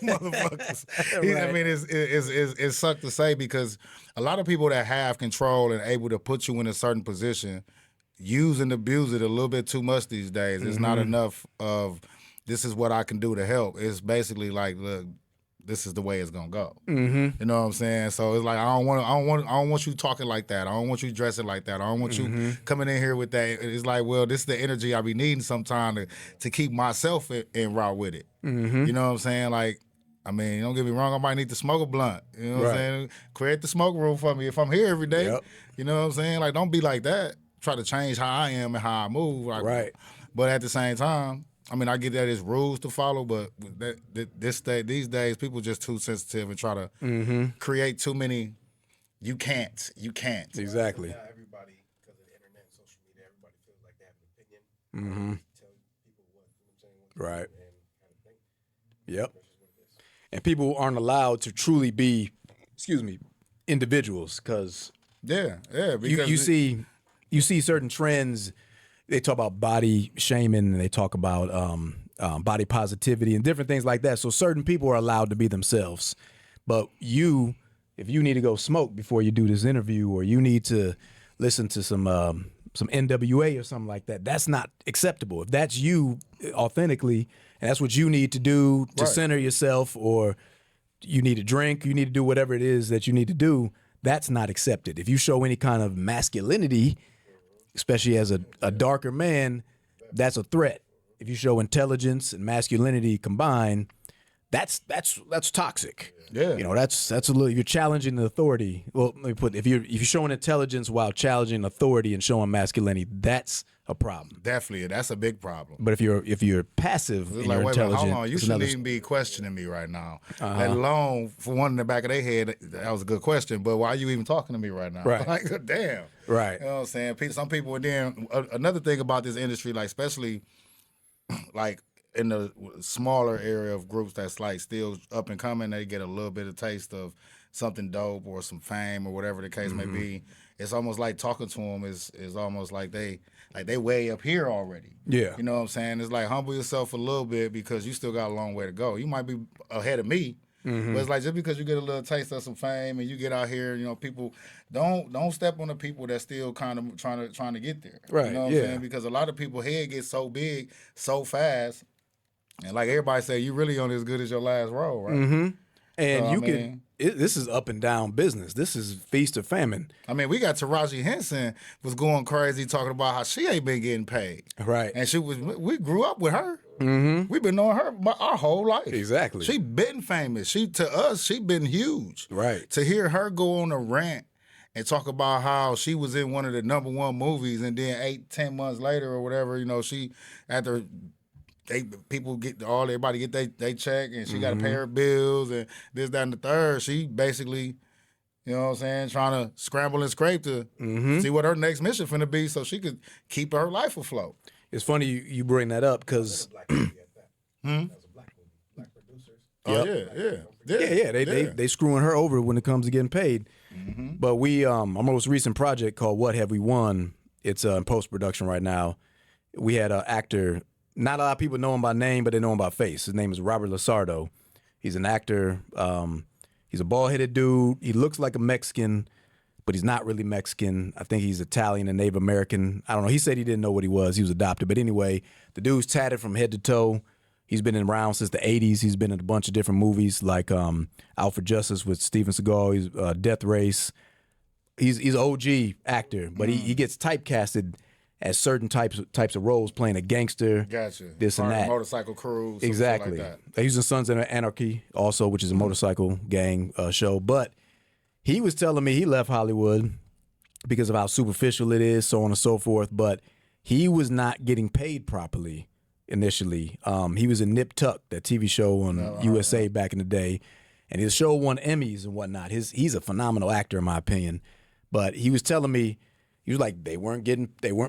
motherfuckers." Right. I mean, it's sucked to say because a lot of people that have control and able to put you in a certain position use and abuse it a little bit too much these days. It's not enough of this is what I can do to help. It's basically like, look, this is the way it's gonna go. You know what I'm saying? So it's like I don't want you talking like that. I don't want you dressing like that. I don't want you coming in here with that. It's like, well, this is the energy I be needing sometime to keep myself in route with it. You know what I'm saying? Like, I mean, don't get me wrong, I might need to smoke a blunt. You know what I'm saying? Create the smoke room for me if I'm here every day. Yep. You know what I'm saying? Like, don't be like that. Try to change how I am and how I move. Like, Right. But at the same time, I mean, I get that it's rules to follow, but these days, people just too sensitive and try to create too many. You can't. Exactly. Now everybody, because of the internet and social media, everybody feels like they have an opinion. Tell people what, Right. and kind of think. Yep. And people aren't allowed to truly be, individuals because Yeah. Because you see certain trends. They talk about body shaming and they talk about body positivity and different things like that. So certain people are allowed to be themselves. But if you need to go smoke before you do this interview or you need to listen to some NWA or something like that, that's not acceptable. If that's you authentically and that's what you need to do to center yourself, or you need to drink, you need to do whatever it is that you need to do, that's not accepted. If you show any kind of masculinity, especially as a darker man, that's a threat. If you show intelligence and masculinity combined, that's toxic. Yeah. That's a little. You're challenging the authority. Well, let me put if you're showing intelligence while challenging authority and showing masculinity, that's a problem. Definitely, that's a big problem. But if you're passive It's and like, you're wait a minute, intelligent, hold on. You it's shouldn't another. even be questioning me right now. Let alone for one in the back of their head, that was a good question. But why are you even talking to me right now? Right. Like, damn. Right. You know what I'm saying? Some people, and then another thing about this industry, like especially like in the smaller area of groups that's like still up and coming, they get a little bit of taste of something dope or some fame or whatever the case may be. It's almost like talking to them is almost like they way up here already. Yeah. You know what I'm saying? It's like humble yourself a little bit because you still got a long way to go. You might be ahead of me, But it's like just because you get a little taste of some fame and you get out here, you know, people don't step on the people that still kind of trying to get there. Right, You know what yeah. I'm saying? Because a lot of people head gets so big so fast, and like everybody say, you really only as good as your last role, right? And So, you I can. mean- This is up and down business. This is feast or famine. I mean, we got Taraji Henson was going crazy talking about how she ain't been getting paid. Right. And we grew up with her. We've been knowing her our whole life. Exactly. She been famous. To us, she been huge. Right. To hear her go on a rant and talk about how she was in one of the #1 movies, and then 8-10 months later or whatever, you know, she after everybody get they check, and she got to pay her bills and this, that, and the third. She basically, you know what I'm saying, trying to scramble and scrape to see what her next mission finna be so she could keep her life afloat. It's funny you bring that up because Black movie at that. That was a black movie. Black producers. Oh, they screwing her over when it comes to getting paid. But our most recent project called What Have We Won? It's in post-production right now. We had an actor, not a lot of people know him by name, but they know him by face. His name is Robert Lasardo. He's an actor. He's a bald-headed dude. He looks like a Mexican, but he's not really Mexican. I think he's Italian and Native American. I don't know. He said he didn't know what he was. He was adopted. But anyway, the dude's tatted from head to toe. He's been around since the 80s. He's been in a bunch of different movies like Out for Justice with Steven Seagal. He's Death Race. He's an OG actor, but he gets typecasted as certain types of roles, playing a gangster, Gotcha. this and that. Motorcycle crew. some Exactly. shit like that. They use the Sons of Anarchy also, which is a motorcycle gang show. But he was telling me he left Hollywood because of how superficial it is, so on and so forth. But he was not getting paid properly initially. He was in Nip Tuck, that TV show on USA back in the day, and his show won Emmys and whatnot. He's a phenomenal actor in my opinion. But he was telling me, he was like, they weren't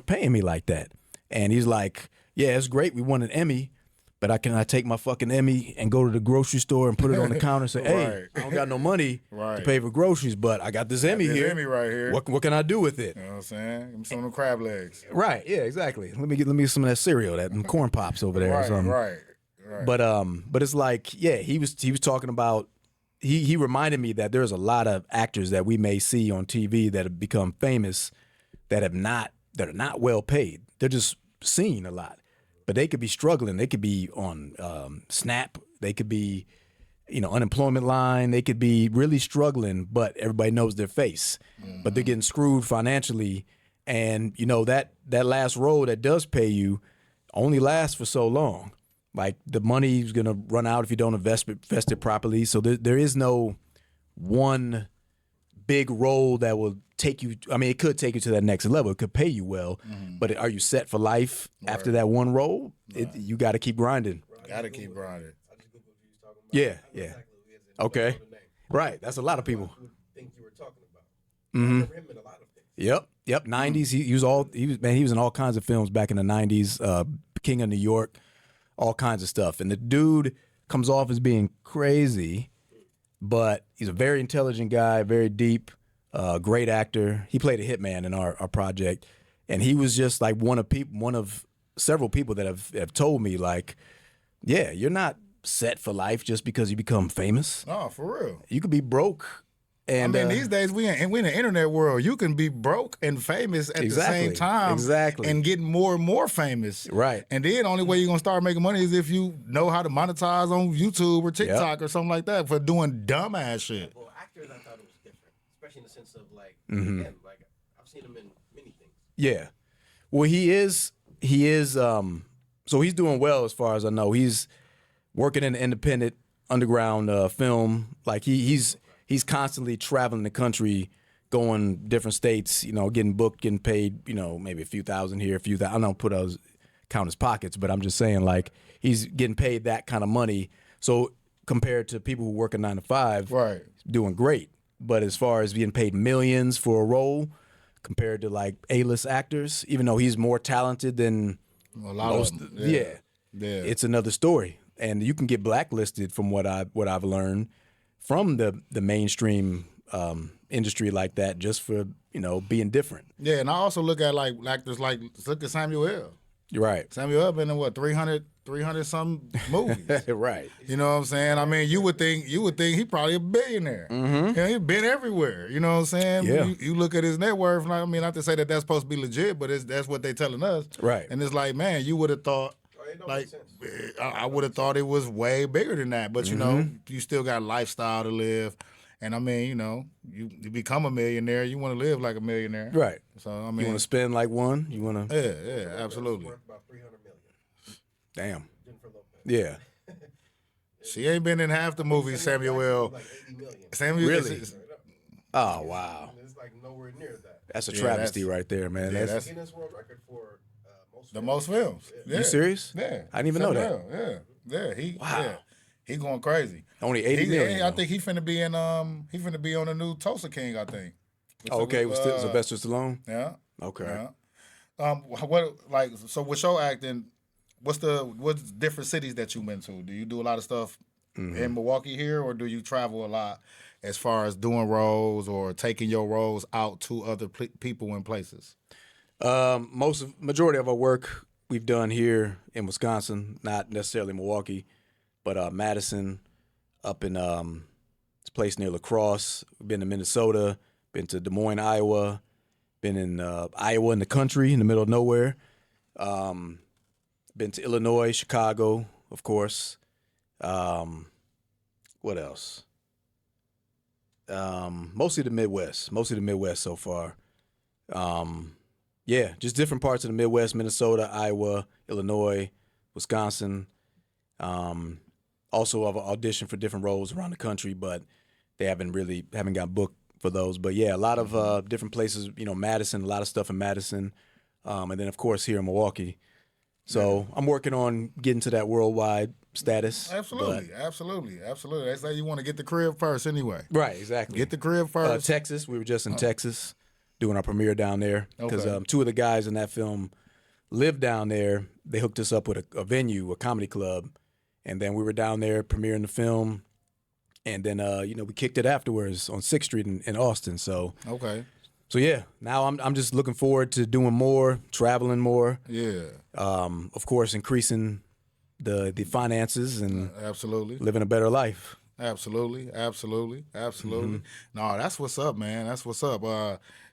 paying me like that. And he's like, yeah, it's great. We won an Emmy, but can I take my fucking Emmy and go to the grocery store and put it on the counter and say, hey, Right. I don't got no money Right. to pay for groceries, but I got this Emmy This here. Emmy right here. What can I do with it? You know what I'm saying? Give me some of them crab legs. Right. Yeah, exactly. Let me get some of that cereal, them corn pops over there or something. Right. But it's like, yeah, he was talking about, he reminded me that there's a lot of actors that we may see on TV that have become famous that are not well paid. They're just seen a lot, but they could be struggling. They could be on SNAP. They could be, unemployment line. They could be really struggling, but everybody knows their face. But they're getting screwed financially, and that last role that does pay you only lasts for so long. Like the money's gonna run out if you don't invest it properly. So there is no one big role that will take you. I mean, it could take you to that next level. It could pay you well, but are you set for life after that one role? You got to keep grinding. Gotta keep grinding. I just googled who you was talking about. Yeah, I know yeah. exactly who he is, and Okay. I don't know the name. Right, that's a lot of people. Who think you were talking about? I remember him in a lot of things. Yep. 90s. He was in all kinds of films back in the 90s. King of New York, all kinds of stuff. And the dude comes off as being crazy, but he's a very intelligent guy, very deep, great actor. He played a hitman in our project, and he was just like one of several people that have told me, like, yeah, you're not set for life just because you become famous. No, for real. You could be broke. And I mean, these days we in the internet world. You can be broke and famous at the same time, and getting more and more famous. Right. And then the only way you're gonna start making money is if you know how to monetize on YouTube or TikTok or something like that for doing dumbass shit. Well, actors, I thought it was different, especially in the sense of like him. Like I've seen him in many things. Yeah. Well, he is. So he's doing well as far as I know. He's working in the independent underground film. Like he's constantly traveling the country, going different states. Getting booked, getting paid. Maybe a few thousand here, a few thousand. I don't count his pockets, but I'm just saying, like, he's getting paid that kind of money. So compared to people who work a 9 to 5, Right. he's doing great. But as far as getting paid millions for a role, compared to like A-list actors, even though he's more talented than A lot most, of them. yeah, Yeah. it's another story. And you can get blacklisted from what I've learned from the mainstream industry like that, just for being different. Yeah, and I also look at like actors look at Samuel L. You're right. Samuel L. been in what 300 300 some movies. Right. You know what I'm saying? I mean, you would think he probably a billionaire. Mm-hmm. He's been everywhere. You know what I'm saying? Yeah. You look at his net worth. I mean, not to say that that's supposed to be legit, but that's what they telling us. Right. And it's like, man, you would have thought. It don't Like, make sense. I would have thought it was way bigger than that. But, you know, you still got a lifestyle to live. And, I mean, you know, you become a millionaire. You want to live like a millionaire. Right. So, I mean. You want to spend like one? You want to? Yeah, absolutely. Worth about $300 million. Damn. Jennifer Lopez. Yeah. She ain't been in half the movies, Samuel. Like 80 million. Samuel. Really? is- Oh, wow. It's like nowhere near that. That's a Yeah, travesty that's- right there, man. yeah, That's, Guinness World Record for most. The most films. Yeah. you serious? Yeah. I didn't even know that. Samuel, Yeah. Wow. Yeah. He going crazy. Only 80 million. I though. think he finna be in on the new Tulsa King, I think. Oh, okay, with Sylvester Stallone. Yeah. Okay. Yeah. What like so with your acting, what's different cities that you went to? Do you do a lot of stuff in Milwaukee here, or do you travel a lot as far as doing roles or taking your roles out to other people and places? Majority of our work we've done here in Wisconsin, not necessarily Milwaukee, but Madison, up in this place near La Crosse. We've been to Minnesota, been to Des Moines, Iowa, been in Iowa in the country, in the middle of nowhere. Been to Illinois, Chicago, of course. What else? Mostly the Midwest so far. Yeah, just different parts of the Midwest: Minnesota, Iowa, Illinois, Wisconsin. Also, I've auditioned for different roles around the country, but they haven't got booked for those. But yeah, a lot of different places. You know, Madison, a lot of stuff in Madison, and then of course here in Milwaukee. So I'm working on getting to that worldwide status. Absolutely. They say you want to get the crib first anyway. Right, exactly. Get the crib first. Texas, we were just in Texas doing our premiere down there because Okay. two of the guys in that film lived down there. They hooked us up with a venue, a comedy club, and then we were down there premiering the film, and then we kicked it afterwards on 6th Street in Austin. So yeah, now I'm just looking forward to doing more, traveling more. Yeah. Of course, increasing the finances and Absolutely. living a better life. Absolutely. No, that's what's up, man. That's what's up.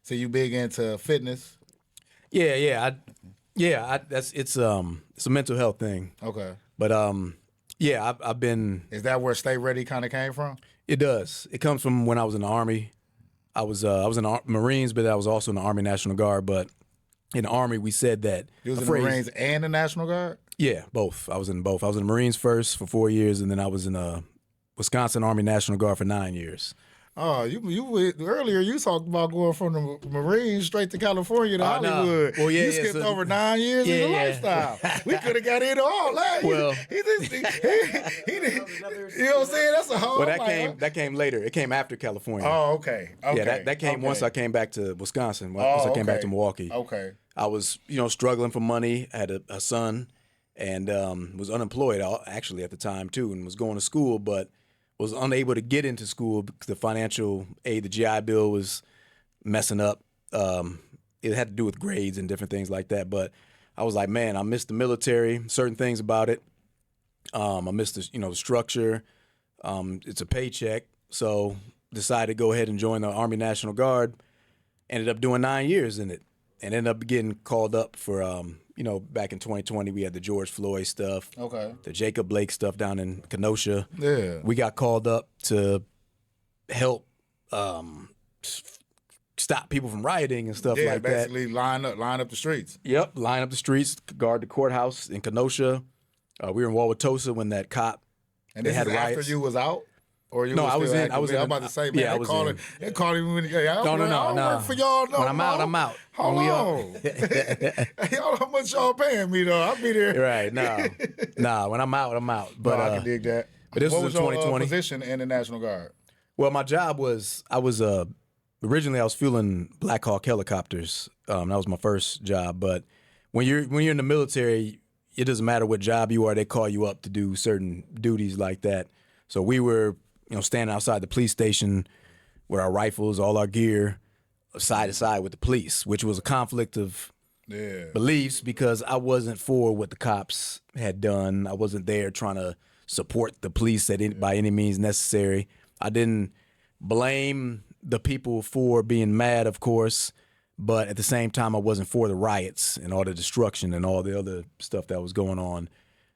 So you big into fitness? Yeah. It's a mental health thing. Okay. But I've been. Is that where Stay Ready kind of came from? It does. It comes from when I was in the Army. I was in the Marines, but I was also in the Army National Guard. But in the Army, we said that You was in the Marines and the National Guard? Yeah, both. I was in both. I was in the Marines first for 4 years, and then I was in the Wisconsin Army National Guard for 9 years. Oh, you earlier you talked about going from the Marines straight to California to Hollywood. Well, yeah, you skipped so- over 9 years in the Yeah. lifestyle. We could have got it all. Like, Well- he did, you know what I'm saying? That's a whole. Well, that came later. It came after California. Oh, okay. Yeah, that came once I came back to Wisconsin. Once I came back to Milwaukee. Okay. I was, struggling for money. I had a son, and was unemployed actually at the time too, and was going to school, but was unable to get into school because the financial aid, the GI Bill, was messing up. It had to do with grades and different things like that. But I was like, man, I missed the military, certain things about it. I missed the structure. It's a paycheck, so decided to go ahead and join the Army National Guard. Ended up doing 9 years in it, and ended up getting called up for back in 2020, we had the George Floyd stuff, Okay. the Jacob Blake stuff down in Kenosha. Yeah. We got called up to help stop people from rioting and stuff Yeah, like that. basically line up the streets. Yep, line up the streets, guard the courthouse in Kenosha. We were in Wauwatosa when that cop. And they this had is after riots. you was out? Or you No, was I was still in- I was active? in- I'm about to say, man, yeah, I they was called in. him. They called him when I No. don't work for y'all no When I'm out, more. I'm out. Hold When we on. Y'all, how much y'all paying me though? I'll be there. Right, nah. When I'm out, I'm out. But I can dig that. but this what was was in your 2020. position in the National Guard? Well, my job was originally I was fueling Black Hawk helicopters. That was my first job. But when you're in the military, it doesn't matter what job you are. They call you up to do certain duties like that. So we were, standing outside the police station with our rifles, all our gear, side to side with the police, which was a conflict of beliefs because I wasn't for what the cops had done. I wasn't there trying to support the police by any means necessary. I didn't blame the people for being mad, of course, but at the same time, I wasn't for the riots and all the destruction and all the other stuff that was going on.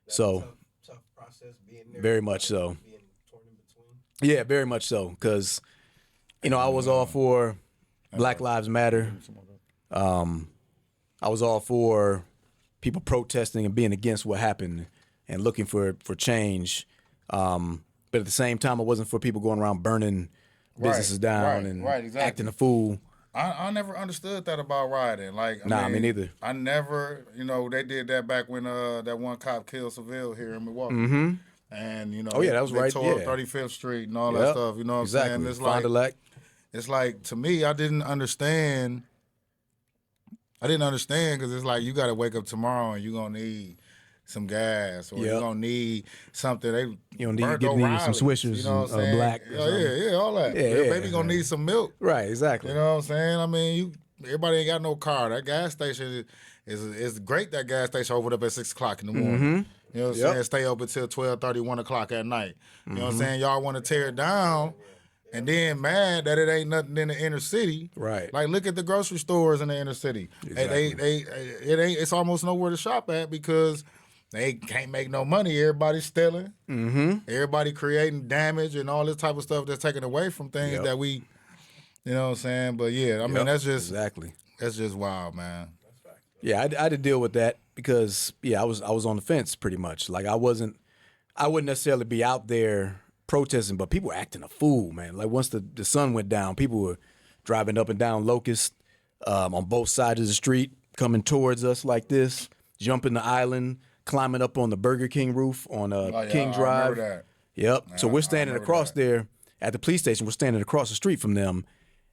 So, tough process being there. very much so. Being torn in between. Yeah, very much so. Because, I was all for Black Lives Matter. I was all for people protesting and being against what happened and looking for change. But at the same time, I wasn't for people going around burning businesses down and exactly. acting a fool. I never understood that about rioting. Like, Me neither. I never, they did that back when that one cop killed Seville here in Milwaukee. Mm-hmm. And, that was they right. tore up Yeah. 35th Street and all that stuff. You know what exactly. I'm saying? It's Fond du Lac. it's like, to me, I didn't understand. Because it's like, you got to wake up tomorrow and you're going to need some gas or you're going to need something. You don't need to get me some Swishers, you know what I'm saying? black. Yeah, all that. Yeah, Baby going to need some milk. Right, exactly. You know what I'm saying? I mean, everybody ain't got no car. That gas station is great. That gas station opened up at 6 o'clock in the morning. Mm-hmm. You know what I'm saying? Stay open till 12:30, 1 o'clock at night. You know what I'm saying? Y'all want to tear it down and then mad that it ain't nothing in the inner city. Right. Like, look at the grocery stores in the inner city. Exactly. It's almost nowhere to shop at because they can't make no money. Everybody's stealing. Mm-hmm. Everybody creating damage and all this type of stuff that's taken away from things that we, you know what I'm saying? But yeah, I mean, that's just wild, man. Yeah, I had to deal with that because I was on the fence pretty much. Like I wouldn't necessarily be out there protesting, but people were acting a fool, man. Like once the sun went down, people were driving up and down Locust on both sides of the street, coming towards us like this, jumping the island, climbing up on the Burger King roof on King Drive. I remember that. Yep. Yeah, so we're standing across that. there at the police station. We're standing across the street from them,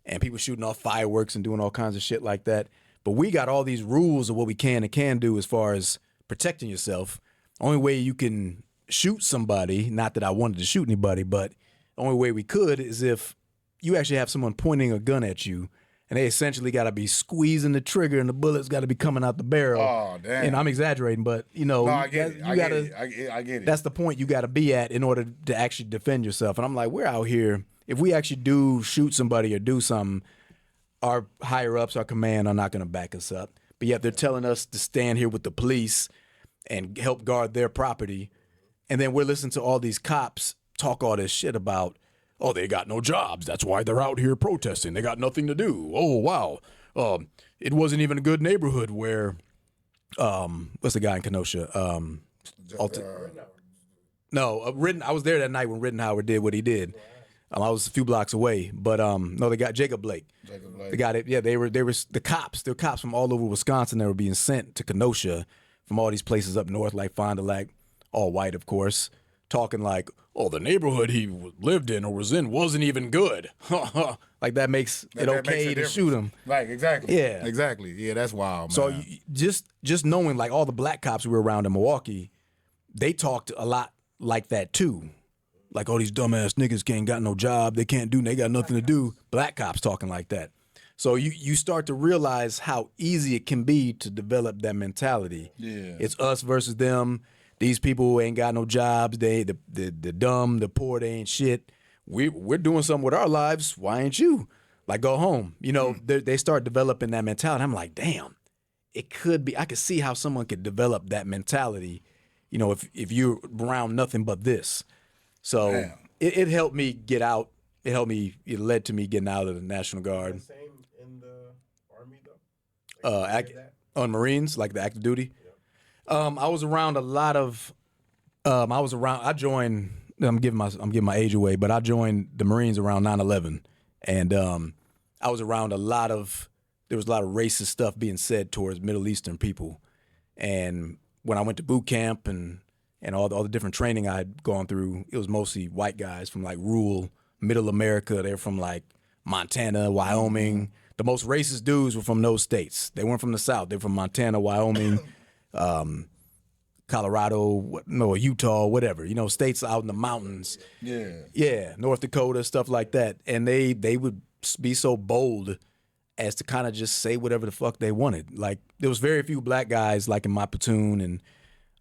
and people shooting off fireworks and doing all kinds of shit like that. But we got all these rules of what we can and can't do as far as protecting yourself. Only way you can shoot somebody, not that I wanted to shoot anybody, but the only way we could is if you actually have someone pointing a gun at you, and they essentially got to be squeezing the trigger, and the bullets got to be coming out the barrel. Oh, damn. And I'm exaggerating, but I get it. I get it. That's the point you got to be at in order to actually defend yourself. And I'm like, we're out here. If we actually do shoot somebody or do something, our higher ups, our command are not going to back us up. But yet they're telling us to stand here with the police and help guard their property. And then we're listening to all these cops talk all this shit about, oh, they got no jobs. That's why they're out here protesting. They got nothing to do. Oh, wow. It wasn't even a good neighborhood where, what's the guy in Kenosha? I was there that night when Rittenhauer did what he did. I was a few blocks away, but no, they got Jacob Blake. They got it. Yeah, they were the cops. There were cops from all over Wisconsin that were being sent to Kenosha from all these places up north, like Fond du Lac, all white, of course, talking like, oh, the neighborhood he lived in or was in wasn't even good. Like that makes it okay to shoot him. Like, exactly. Yeah. Exactly. Yeah, that's wild, man. So just knowing, like, all the black cops we were around in Milwaukee, they talked a lot like that too. Like, oh, these dumbass niggas ain't got no job. They can't do, they got nothing to do. Black cops talking like that. So you start to realize how easy it can be to develop that mentality. Yeah. It's us versus them. These people ain't got no jobs. They the dumb, the poor, they ain't shit. We're doing something with our lives. Why ain't you? Like, go home. You know, they start developing that mentality. I'm like, damn, it could be. I could see how someone could develop that mentality, you know, if you're around nothing but this. So it helped me get out. It led to me getting out of the National Guard. Same in the Army, though? On Marines, like the active duty. I was around a lot of. I joined. I'm giving my age away, but I joined the Marines around 9/11, and I was around there was a lot of racist stuff being said towards Middle Eastern people, and when I went to boot camp and all the different training I had gone through, it was mostly white guys from like rural Middle America. They're from like Montana, Wyoming. The most racist dudes were from those states. They weren't from the South. They're from Montana, Wyoming. Colorado, Utah, whatever, you know, states out in the mountains. Yeah, North Dakota, stuff like that. And they would be so bold as to kind of just say whatever the fuck they wanted. Like there was very few black guys like in my platoon, and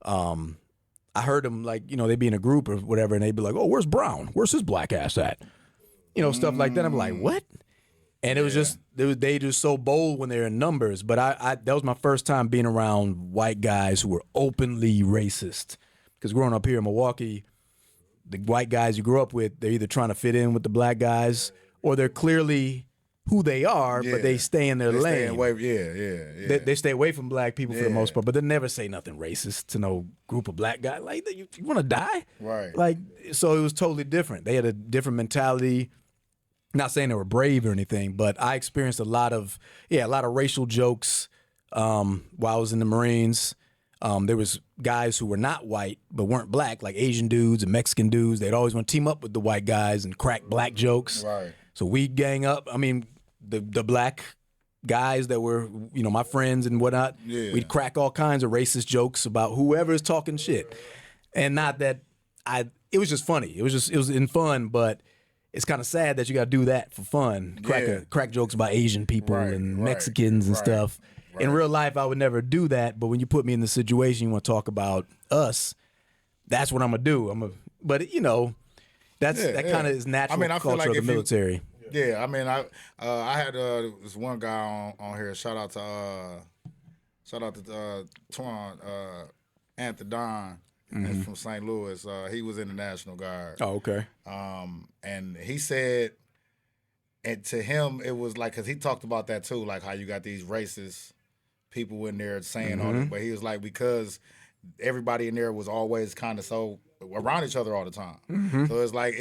I heard them like, they'd be in a group or whatever, and they'd be like, "Oh, where's Brown? Where's his black ass at?" Stuff like that. I'm like, what? And it was just they just so bold when they're in numbers. But I that was my first time being around white guys who were openly racist. Because growing up here in Milwaukee, the white guys you grew up with, they're either trying to fit in with the black guys or they're clearly who they are, but they stay in their lane. They stay away from black people for the most part, but they never say nothing racist to no group of black guys. Like, you want to die? Right. Like, so it was totally different. They had a different mentality. Not saying they were brave or anything, but I experienced a lot of racial jokes while I was in the Marines. There was guys who were not white but weren't black, like Asian dudes and Mexican dudes. They'd always want to team up with the white guys and crack black jokes. Right. So we'd gang up. I mean, the black guys that were, my friends and whatnot, we'd crack all kinds of racist jokes about whoever's talking shit. And not that it was just funny. It was in fun, but it's kind of sad that you got to do that for fun. Crack jokes about Asian people and Mexicans and stuff. Right. In real life, I would never do that. But when you put me in the situation, you want to talk about us, that's what I'm going to do. But that kind of is natural culture of the military. I mean, I had this one guy on here. Shout out to Twan, Anthony Don. Mm-hmm. From St. Louis. He was in the National Guard. Oh, okay. And he said, and to him, it was like, because he talked about that too, like how you got these racist people in there saying all this, but he was like, because everybody in there was always kind of so around each other all the time. Mm-hmm. So it's like,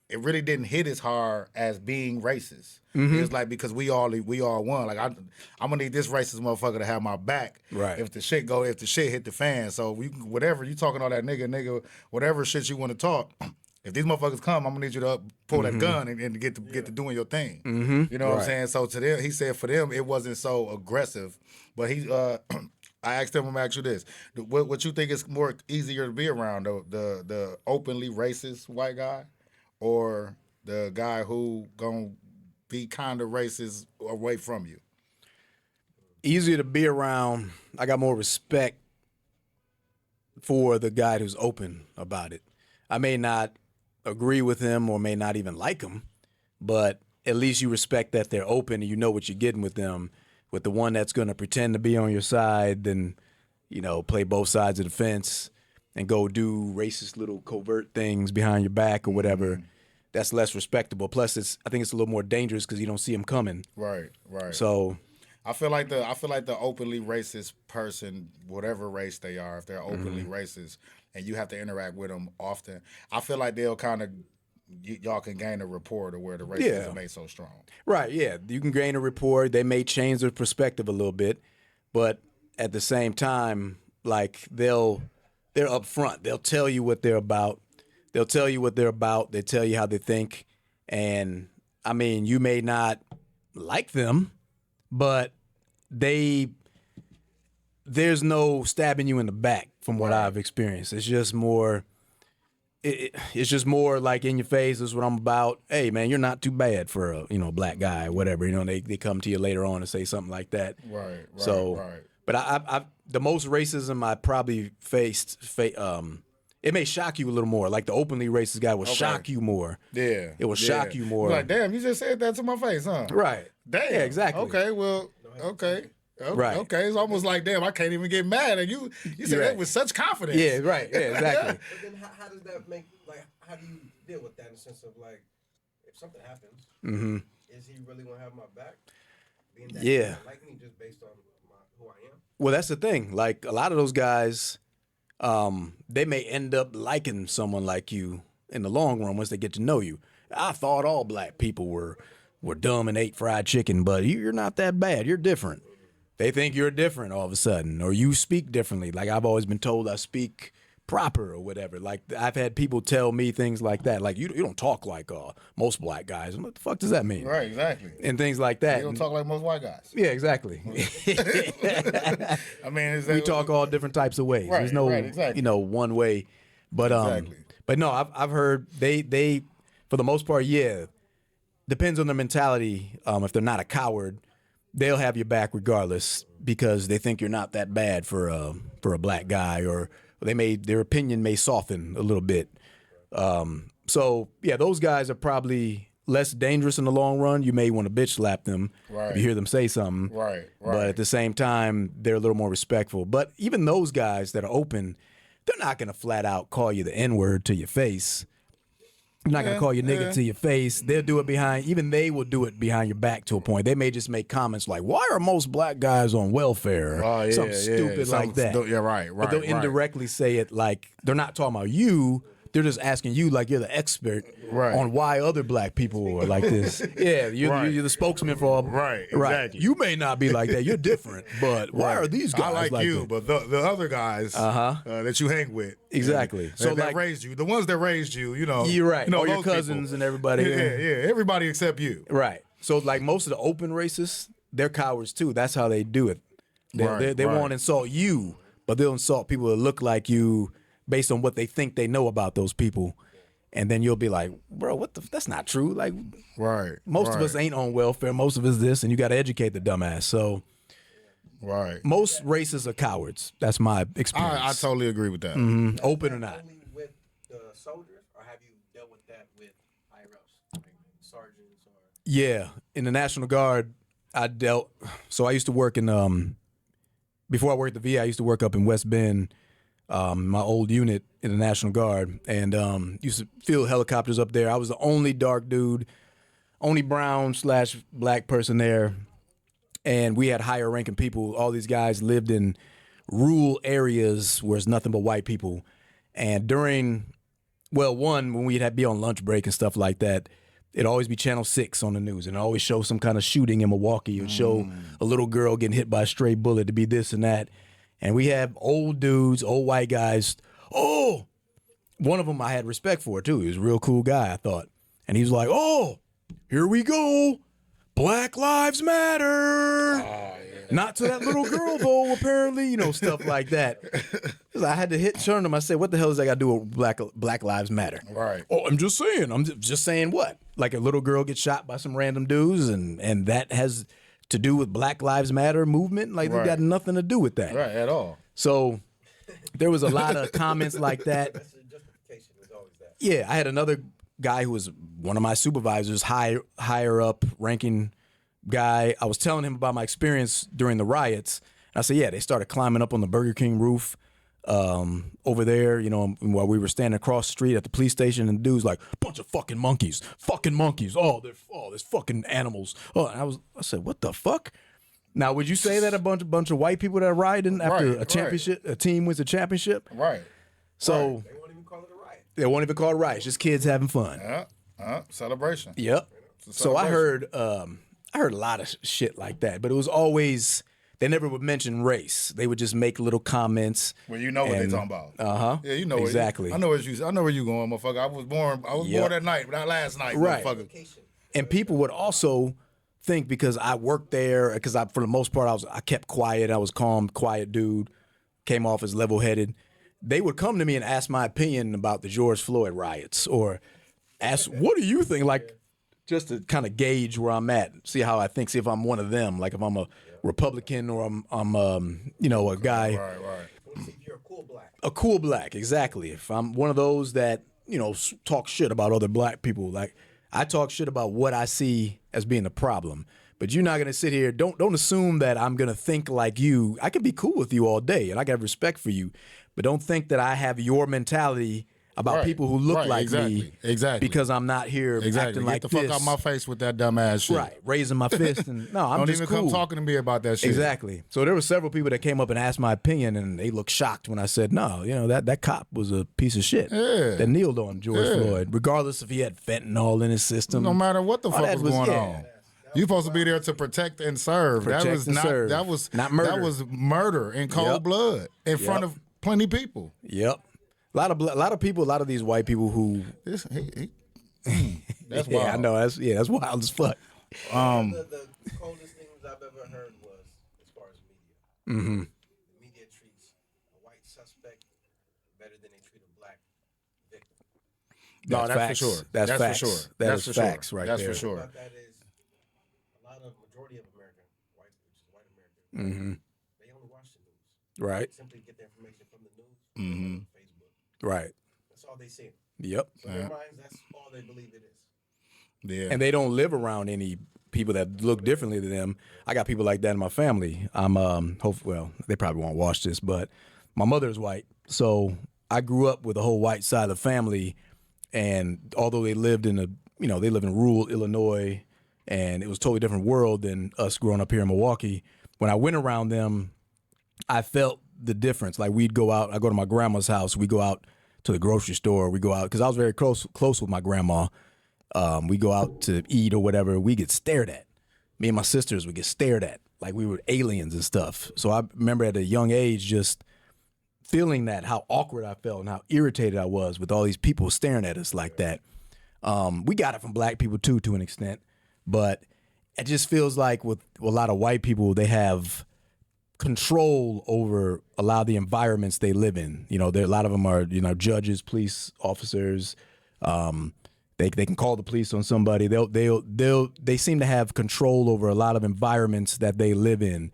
it really didn't hit as hard as being racist. Mm-hmm. It was like, because we all one. Like I'm gonna need this racist motherfucker to have my back. Right. If the shit hit the fan. So whatever you talking all that nigga, whatever shit you want to talk. If these motherfuckers come, I'm gonna need you to pull that gun and get to doing your thing. Mm-hmm. You know what I'm saying? So to them, he said for them it wasn't so aggressive. But I asked him, I'm gonna ask you this: what you think is more easier to be around, the openly racist white guy, or the guy who gonna be kind of racist away from you? Easier to be around. I got more respect for the guy who's open about it. I may not agree with him or may not even like him, but at least you respect that they're open and you know what you're getting with them. With the one that's going to pretend to be on your side, then, play both sides of the fence and go do racist little covert things behind your back or whatever. That's less respectable. Plus, I think it's a little more dangerous because you don't see them coming. Right. So, I feel like the openly racist person, whatever race they are, if they're openly racist, and you have to interact with them often, I feel like they'll kind of y'all can gain a rapport to where the racism ain't so strong. Right. Yeah, you can gain a rapport. They may change their perspective a little bit, but at the same time, like they're upfront. They'll tell you what they're about. They tell you how they think. And I mean, you may not like them, but there's no stabbing you in the back from what I've experienced. It's just more, it's just more like in your face. This is what I'm about. Hey man, you're not too bad for a black guy or whatever. They come to you later on and say something like that. Right. But I the most racism I probably faced, it may shock you a little more. Like the openly racist guy will shock you more. Yeah. It will shock you more. You're like, damn, you just said that to my face, huh? Right. Damn. Yeah, exactly. Okay, well, okay. Right. Okay, it's almost like, damn, I can't even get mad at you. You said that with such confidence. Yeah, right. Yeah, exactly. But then how does that make, how do you deal with that in the sense of, if something happens, is he really going to have my back? Being that he doesn't like me just based on who I am? Well, that's the thing. Like, a lot of those guys, they may end up liking someone like you in the long run once they get to know you. I thought all black people were dumb and ate fried chicken, but you're not that bad. You're different. They think you're different all of a sudden, or you speak differently. Like I've always been told I speak proper or whatever. Like I've had people tell me things like that. Like you don't talk like most black guys. What the fuck does that mean? Right, exactly. And things like that. You don't talk like most white guys. Yeah, exactly. I mean, we talk all different types of ways. Right, There's no, exactly. one way. But Exactly. But no, I've heard they for the most part, depends on their mentality. If they're not a coward, they'll have your back regardless because they think you're not that bad for a black guy, or their opinion may soften a little bit. So yeah, those guys are probably less dangerous in the long run. You may want to bitch slap them if you hear them say something. Right. But at the same time, they're a little more respectful. But even those guys that are open, they're not going to flat out call you the N-word to your face. They're not going to call you nigga to your face. They'll do it they will do it behind your back to a point. They may just make comments like, why are most black guys on welfare? Something stupid like that. Right. But they'll indirectly say it like they're not talking about you. They're just asking you like you're the expert on why other black people are like this. Yeah, you're the spokesman for all. Right, exactly. You may not be like that. You're different. But why are these guys like you, that? but the other guys that you hang with. Exactly. So that raised you. The ones that raised you, You're right. All your those cousins people. and everybody. Yeah. Everybody except you. Right. So like most of the open racists, they're cowards too. That's how they do it. They won't insult you, but they'll insult people that look like you based on what they think they know about those people. And then you'll be like, bro, that's not true. Like, most of us ain't on welfare. Most of us this, and you got to educate the dumbass. So, most racists are cowards. That's my experience. I totally agree with that. Mm-hmm. Open or not. Only with the soldiers, or have you dealt with that with higher ups, like sergeants or? Yeah, in the National Guard, So I used to work in before I worked at the VA, I used to work up in West Bend. My old unit in the National Guard, and used to field helicopters up there. I was the only dark dude, only brown/black person there, and we had higher ranking people. All these guys lived in rural areas where it's nothing but white people. And when we'd be on lunch break and stuff like that, it'd always be Channel 6 on the news, and it'd always show some kind of shooting in Milwaukee, and show a little girl getting hit by a stray bullet, to be this and that. And we have old dudes, old white guys. Oh, one of them I had respect for, too. He was a real cool guy, I thought. And he was like, oh, here we go. Black Lives Matter. Not to that little girl, though, apparently. Stuff like that. Because I had to turn him. I said, what the hell does that got to do with Black Lives Matter? Right. Oh, I'm just saying. I'm just saying what? Like a little girl gets shot by some random dudes, and that has to do with Black Lives Matter movement? Like, they got nothing to do with that. Right, at all. So there was a lot of comments like that. That's the justification is always that. Yeah, I had another guy who was one of my supervisors, higher up ranking guy. I was telling him about my experience during the riots. And I said, yeah, they started climbing up on the Burger King roof over there, while we were standing across the street at the police station, and the dude's like, bunch of fucking monkeys. Oh, there's fucking animals. Oh, and I said, what the fuck? Now, would you say that a bunch of white people that are rioting after a championship, a team wins a championship? Right. So They won't even call it a riot. they won't even call it riot. It's just kids having fun. Celebration. Yep. So I heard a lot of shit like that, but it was always, they never would mention race. They would just make little comments. Well, you know what they're talking about. Yeah, you know exactly. I know where you going, motherfucker. I was born that night, not last night, right. motherfucker. And people would also think, because I worked there, because for the most part I kept quiet. I was calm, quiet dude. Came off as level-headed. They would come to me and ask my opinion about the George Floyd riots, or ask, what do you think? Like, just to kind of gauge where I'm at, see how I think, see if I'm one of them, like if I'm a Republican or I'm a guy. Right. See if you're a cool black. A cool black, exactly. If I'm one of those that, talk shit about other black people, like I talk shit about what I see as being the problem. But you're not gonna sit here. Don't assume that I'm gonna think like you. I can be cool with you all day, and I got respect for you. But don't think that I have your mentality about people who look like me. Exactly. Because I'm not here acting like this. Get the fuck out my face with that dumbass shit. Right. Raising my fist and no, I'm Don't just even cool. come talking to me about that shit. Exactly. So there were several people that came up and asked my opinion, and they looked shocked when I said, no, that cop was a piece of shit. Yeah. That kneeled on George Floyd, regardless if he had fentanyl in his system. No matter what the All fuck that was going yeah. on. You supposed to be there to protect and serve. Protect and serve. That was not murder. That was murder in cold blood in front of plenty of people. Yep. A lot of people, a lot of these white people who That's yeah, wild. I know that's wild as fuck. The coldest things I've ever heard was as far as media. Mm-hmm. The media treats a white suspect better than they treat a black victim. No, that's facts. for sure. That's facts. for sure. That that's is for facts sure. right that's there. for sure. About that is a lot of majority of American white They only watch the news. Right. Simply get their information from the news, Facebook. Right. That's all they see. Yep. So in their minds, that's all they believe it is. Yeah. And they don't live around any people that look differently than them. I got people like that in my family. I'm well, they probably won't watch this, but my mother is white, so I grew up with a whole white side of the family. And although they lived in they live in rural Illinois, and it was a totally different world than us growing up here in Milwaukee. When I went around them, I felt the difference. Like we'd go out, I go to my grandma's house, we go out to the grocery store, we go out, because I was very close with my grandma. We go out to eat or whatever, we get stared at. Me and my sisters would get stared at like we were aliens and stuff. So I remember at a young age just feeling that, how awkward I felt and how irritated I was with all these people staring at us like that. We got it from black people too, to an extent, but it just feels like with a lot of white people, they have control over a lot of the environments they live in. A lot of them are, judges, police officers. They can call the police on somebody. They seem to have control over a lot of environments that they live in,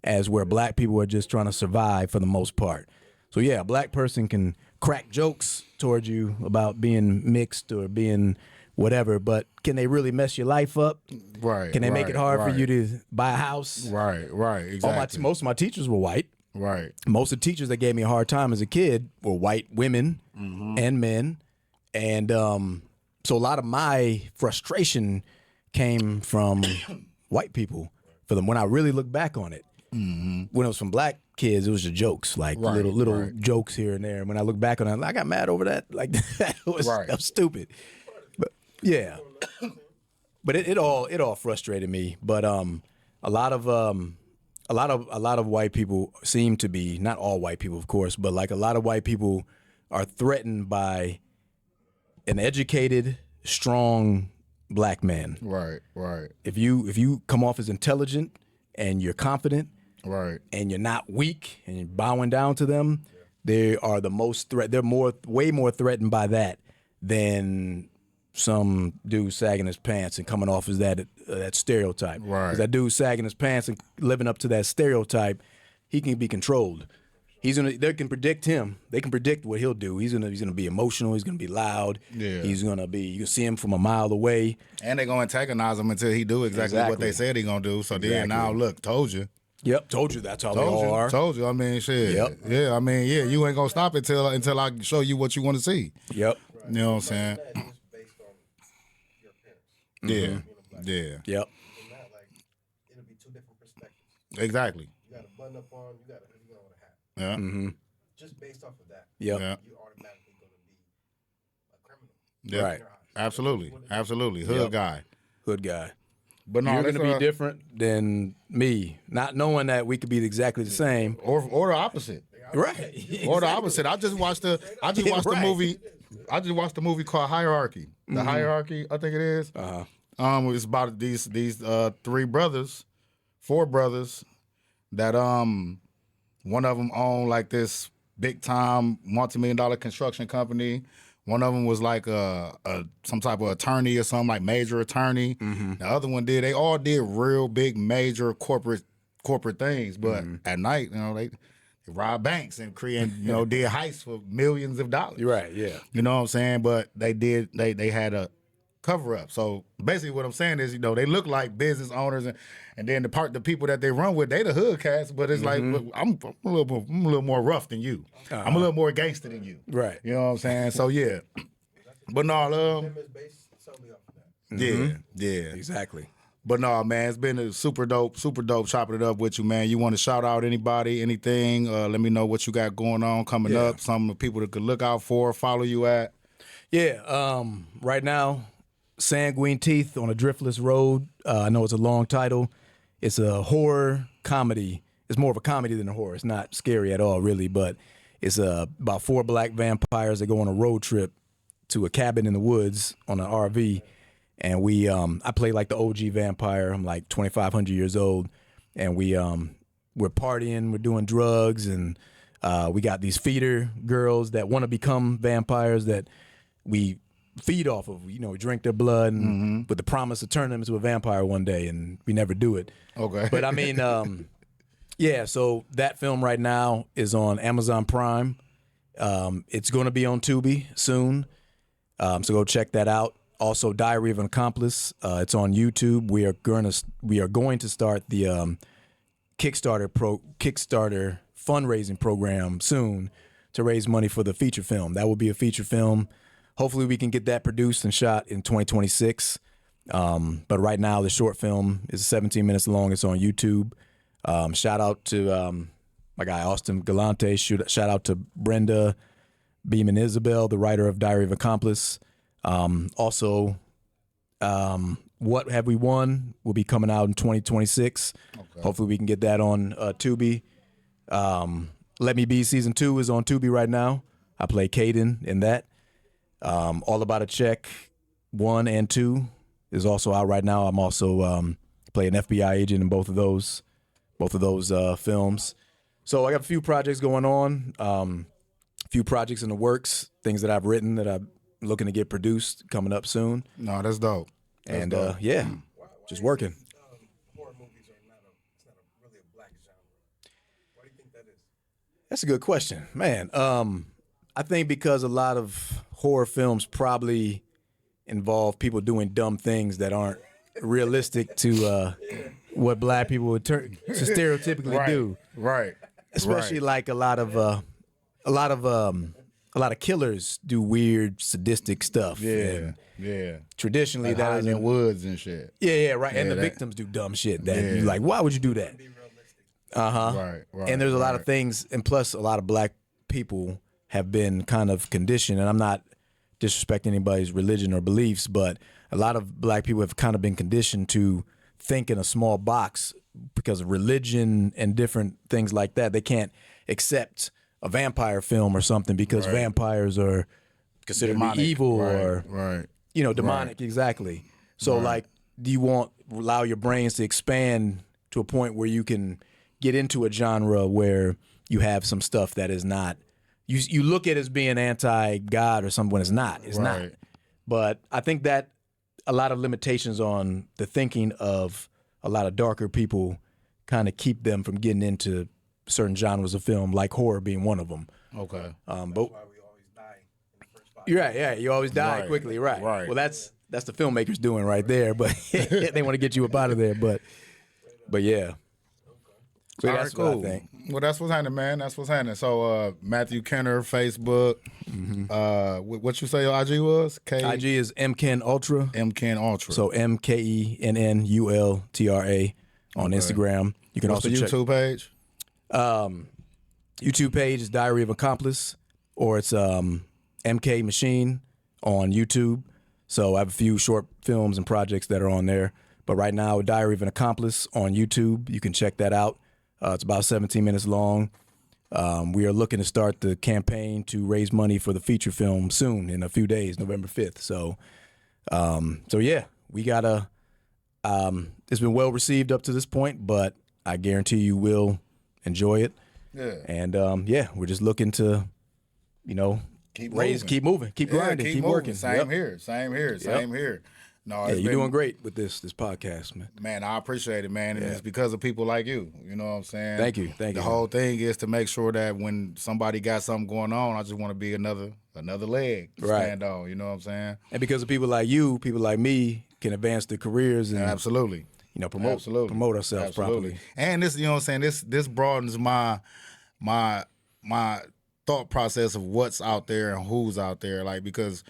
as where black people are just trying to survive for the most part. So yeah, a black person can crack jokes towards you about being mixed or being whatever, but can they really mess your life up? Right. Can they make it hard for you to buy a house? Right. Exactly. Most of my teachers were white. Right. Most of the teachers that gave me a hard time as a kid were white women and men. And so a lot of my frustration came from white people for them. When I really look back on it, when it was from black kids, it was just jokes, like little jokes here and there. And when I look back on it, I got mad over that. Like that was stupid. But yeah, but it all frustrated me. But a lot of white people seem to be, not all white people, of course, but like a lot of white people are threatened by an educated, strong black man. Right. If you come off as intelligent and you're confident, right, and you're not weak and you're bowing down to them, they are the most they're way more threatened by that than some dude sagging his pants and coming off as that stereotype. Right. 'Cause that dude sagging his pants and living up to that stereotype, he can be controlled. They can predict him. They can predict what he'll do. He's gonna be emotional. He's gonna be loud. Yeah. You can see him from a mile away. And they're gonna antagonize him until he do exactly what they said he gonna do. So then now look, told you. Yep, told you that's how they all are. Told you. I mean, shit. Yep. Yeah, I mean, yeah, you ain't gonna stop it until I show you what you want to see. Yep. You know what I'm saying? That is based on your appearance. Yeah. Yep. And that, like, it'll be two different perspectives. Exactly. You got a button up on, you got a hoodie on with a hat. Yeah. Mm-hmm. Just based off of that, Yep. Yeah. you're automatically going to be a criminal. Yeah. Right. Absolutely. Hood guy. Good guy. But no, You're going let's, to be different than me, not knowing that we could be exactly the same. or the opposite. Right. Or the opposite. I just watched the movie. I just watched the movie called Hierarchy. The Hierarchy, I think it is. It's about these four brothers that one of them owned like this big time multi-million-dollar construction company. One of them was like some type of attorney or something, like major attorney. The other one they all did real big major corporate things. But at night, they robbed banks and did heists for millions of dollars. You're right, yeah. You know what I'm saying? But they had a cover up. So basically what I'm saying is, they look like business owners and then the people that they run with, they the hood cats, but it's like I'm a little more rough than you. I'm a little more gangster than you. Right. You know what I'm saying? So yeah. But no, Them is based solely off of that. yeah. Exactly. But no, man, it's been a super dope chopping it up with you, man. You want to shout out anybody, anything? Let me know what you got going on coming up. Some people that could look out for, follow you at. Yeah. Right now, Sanguine Teeth on a Driftless Road. I know it's a long title. It's a horror comedy. It's more of a comedy than a horror. It's not scary at all, really, but it's about 4 black vampires that go on a road trip to a cabin in the woods on an RV. And I play like the OG vampire. I'm like 2,500 years old. And we're partying, we're doing drugs, and we got these feeder girls that want to become vampires that we feed off of. We drink their blood and with the promise to turn them into a vampire one day, and we never do it. Okay. But I mean, Yeah, so that film right now is on Amazon Prime. It's going to be on Tubi soon, so go check that out. Also, Diary of an Accomplice. It's on YouTube. We are going to start the Kickstarter fundraising program soon to raise money for the feature film. That will be a feature film. Hopefully, we can get that produced and shot in 2026. But right now, the short film is 17 minutes long. It's on YouTube. Shout out to my guy Austin Galante. Shout out to Brenda Beeman Isabel, the writer of Diary of an Accomplice. Also, What Have We Won will be coming out in 2026. Okay. Hopefully we can get that on Tubi. Let Me Be Season 2 is on Tubi right now. I play Caden in that. All About a Check 1 and 2 is also out right now. I'm also play an FBI agent in both of those films. So I got a few projects going on, a few projects in the works, things that I've written that I'm looking to get produced coming up soon. No, that's dope. And yeah, just working. Horror movies are not really a black genre. Why do you think that is? That's a good question, man. I think because a lot of horror films probably involve people doing dumb things that aren't realistic to what black people would stereotypically do. Right. Especially like a lot of killers do weird sadistic stuff. Yeah. Yeah. Traditionally, like that is in woods and shit. Yeah, right. Yeah, and the victims do dumb shit that you like, why would you do that? Right. And there's a lot of things, and plus a lot of black people have been kind of conditioned, and I'm not disrespecting anybody's religion or beliefs, but a lot of black people have kind of been conditioned to think in a small box because of religion and different things like that. They can't accept a vampire film or something because vampires are considered demonic, evil or demonic. Exactly. So like, do you allow your brains to expand to a point where you can get into a genre where you have some stuff that is not, you look at it as being anti-God or something when it's not. It's not. But I think that a lot of limitations on the thinking of a lot of darker people kind of keep them from getting into certain genres of film, like horror being one of them. Okay. But why we always die in the first 5 You're right. Yeah, you always die quickly. Right. Well, that's the filmmakers doing right there, but they want to get you up out of there. But yeah. So that's cool. what I think. Well, that's what's happening, man. That's what's happening. So Matthew Kenner, Facebook. What you say your IG was? IG is Mkennultra. Mkennultra. So MKENNULTRA on Instagram. You can also the check YouTube page. YouTube page is Diary of an Accomplice, or it's MK Machine on YouTube. So I have a few short films and projects that are on there. But right now, Diary of an Accomplice on YouTube. You can check that out. It's about 17 minutes long. We are looking to start the campaign to raise money for the feature film soon, in a few days, November 5th. So yeah, we gotta. It's been well received up to this point, but I guarantee you will enjoy it. Yeah. And we're just looking to, keep moving, keep grinding, keep working. Same here. No, you're doing great with this podcast, man. Man, I appreciate it, man. And it's because of people like you. You know what I'm saying? Thank you. The whole thing is to make sure that when somebody got something going on, I just want to be another leg to stand on. You know what I'm saying? And because of people like you, people like me can advance their careers and absolutely, promote ourselves properly. And this, you know what I'm saying? This broadens my thought process of what's out there and who's out there. Like, because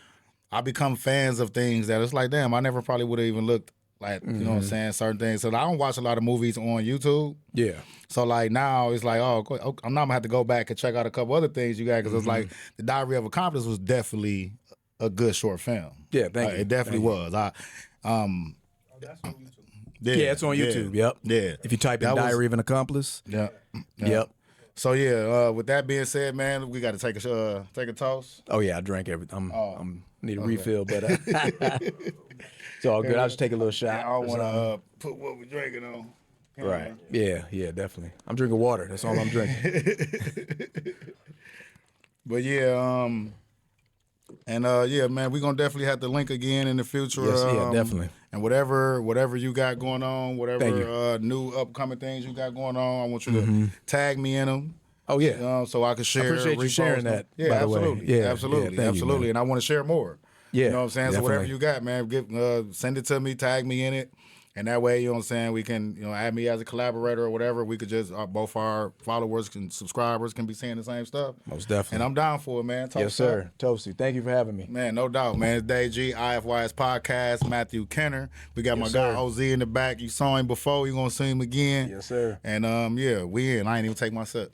I become fans of things that it's like, damn, I never probably would have even looked like, you know what I'm saying, certain things. So I don't watch a lot of movies on YouTube. Yeah. So like now it's like, I'm not gonna have to go back and check out a couple other things you got, because it's like the Diary of an Accomplice was definitely a good short film. Yeah, thank you. It definitely was. that's on YouTube. Yeah, it's on YouTube. Yep. Yeah. If you type in Diary of an Accomplice. Yep. So yeah, with that being said, man, we got to take a toast. Oh yeah, I drank everything. I'm need a refill, but it's all good. I'll just take a little shot. I don't want to put what we're drinking on. Right. Yeah, definitely. I'm drinking water. That's all I'm drinking. But yeah, man, we're gonna definitely have to link again in the future. Yes, definitely. And whatever you got going on, Thank whatever new upcoming things you got going on, I want you to tag me in them. Oh yeah, So I can share. I appreciate you sharing them. that. Yeah, by the way. absolutely. Yeah, Absolutely. thank you, Absolutely. man. And I want to share more. Yeah, You know what I'm saying? So whatever definitely. you got, man, send it to me, tag me in it. And that way, you know what I'm saying, we can, add me as a collaborator or whatever. We could just, both our followers and subscribers can be saying the same stuff. Most definitely. And I'm down for it, man. Yes, sir. Toasty, thank you for having me. Man, no doubt, man. It's Day G, IFYS Podcast, Matthew Kenner. We got my guy OZ in the back. You saw him before. You're going to see him again. Yes, sir. And, we in. I ain't even take my sip.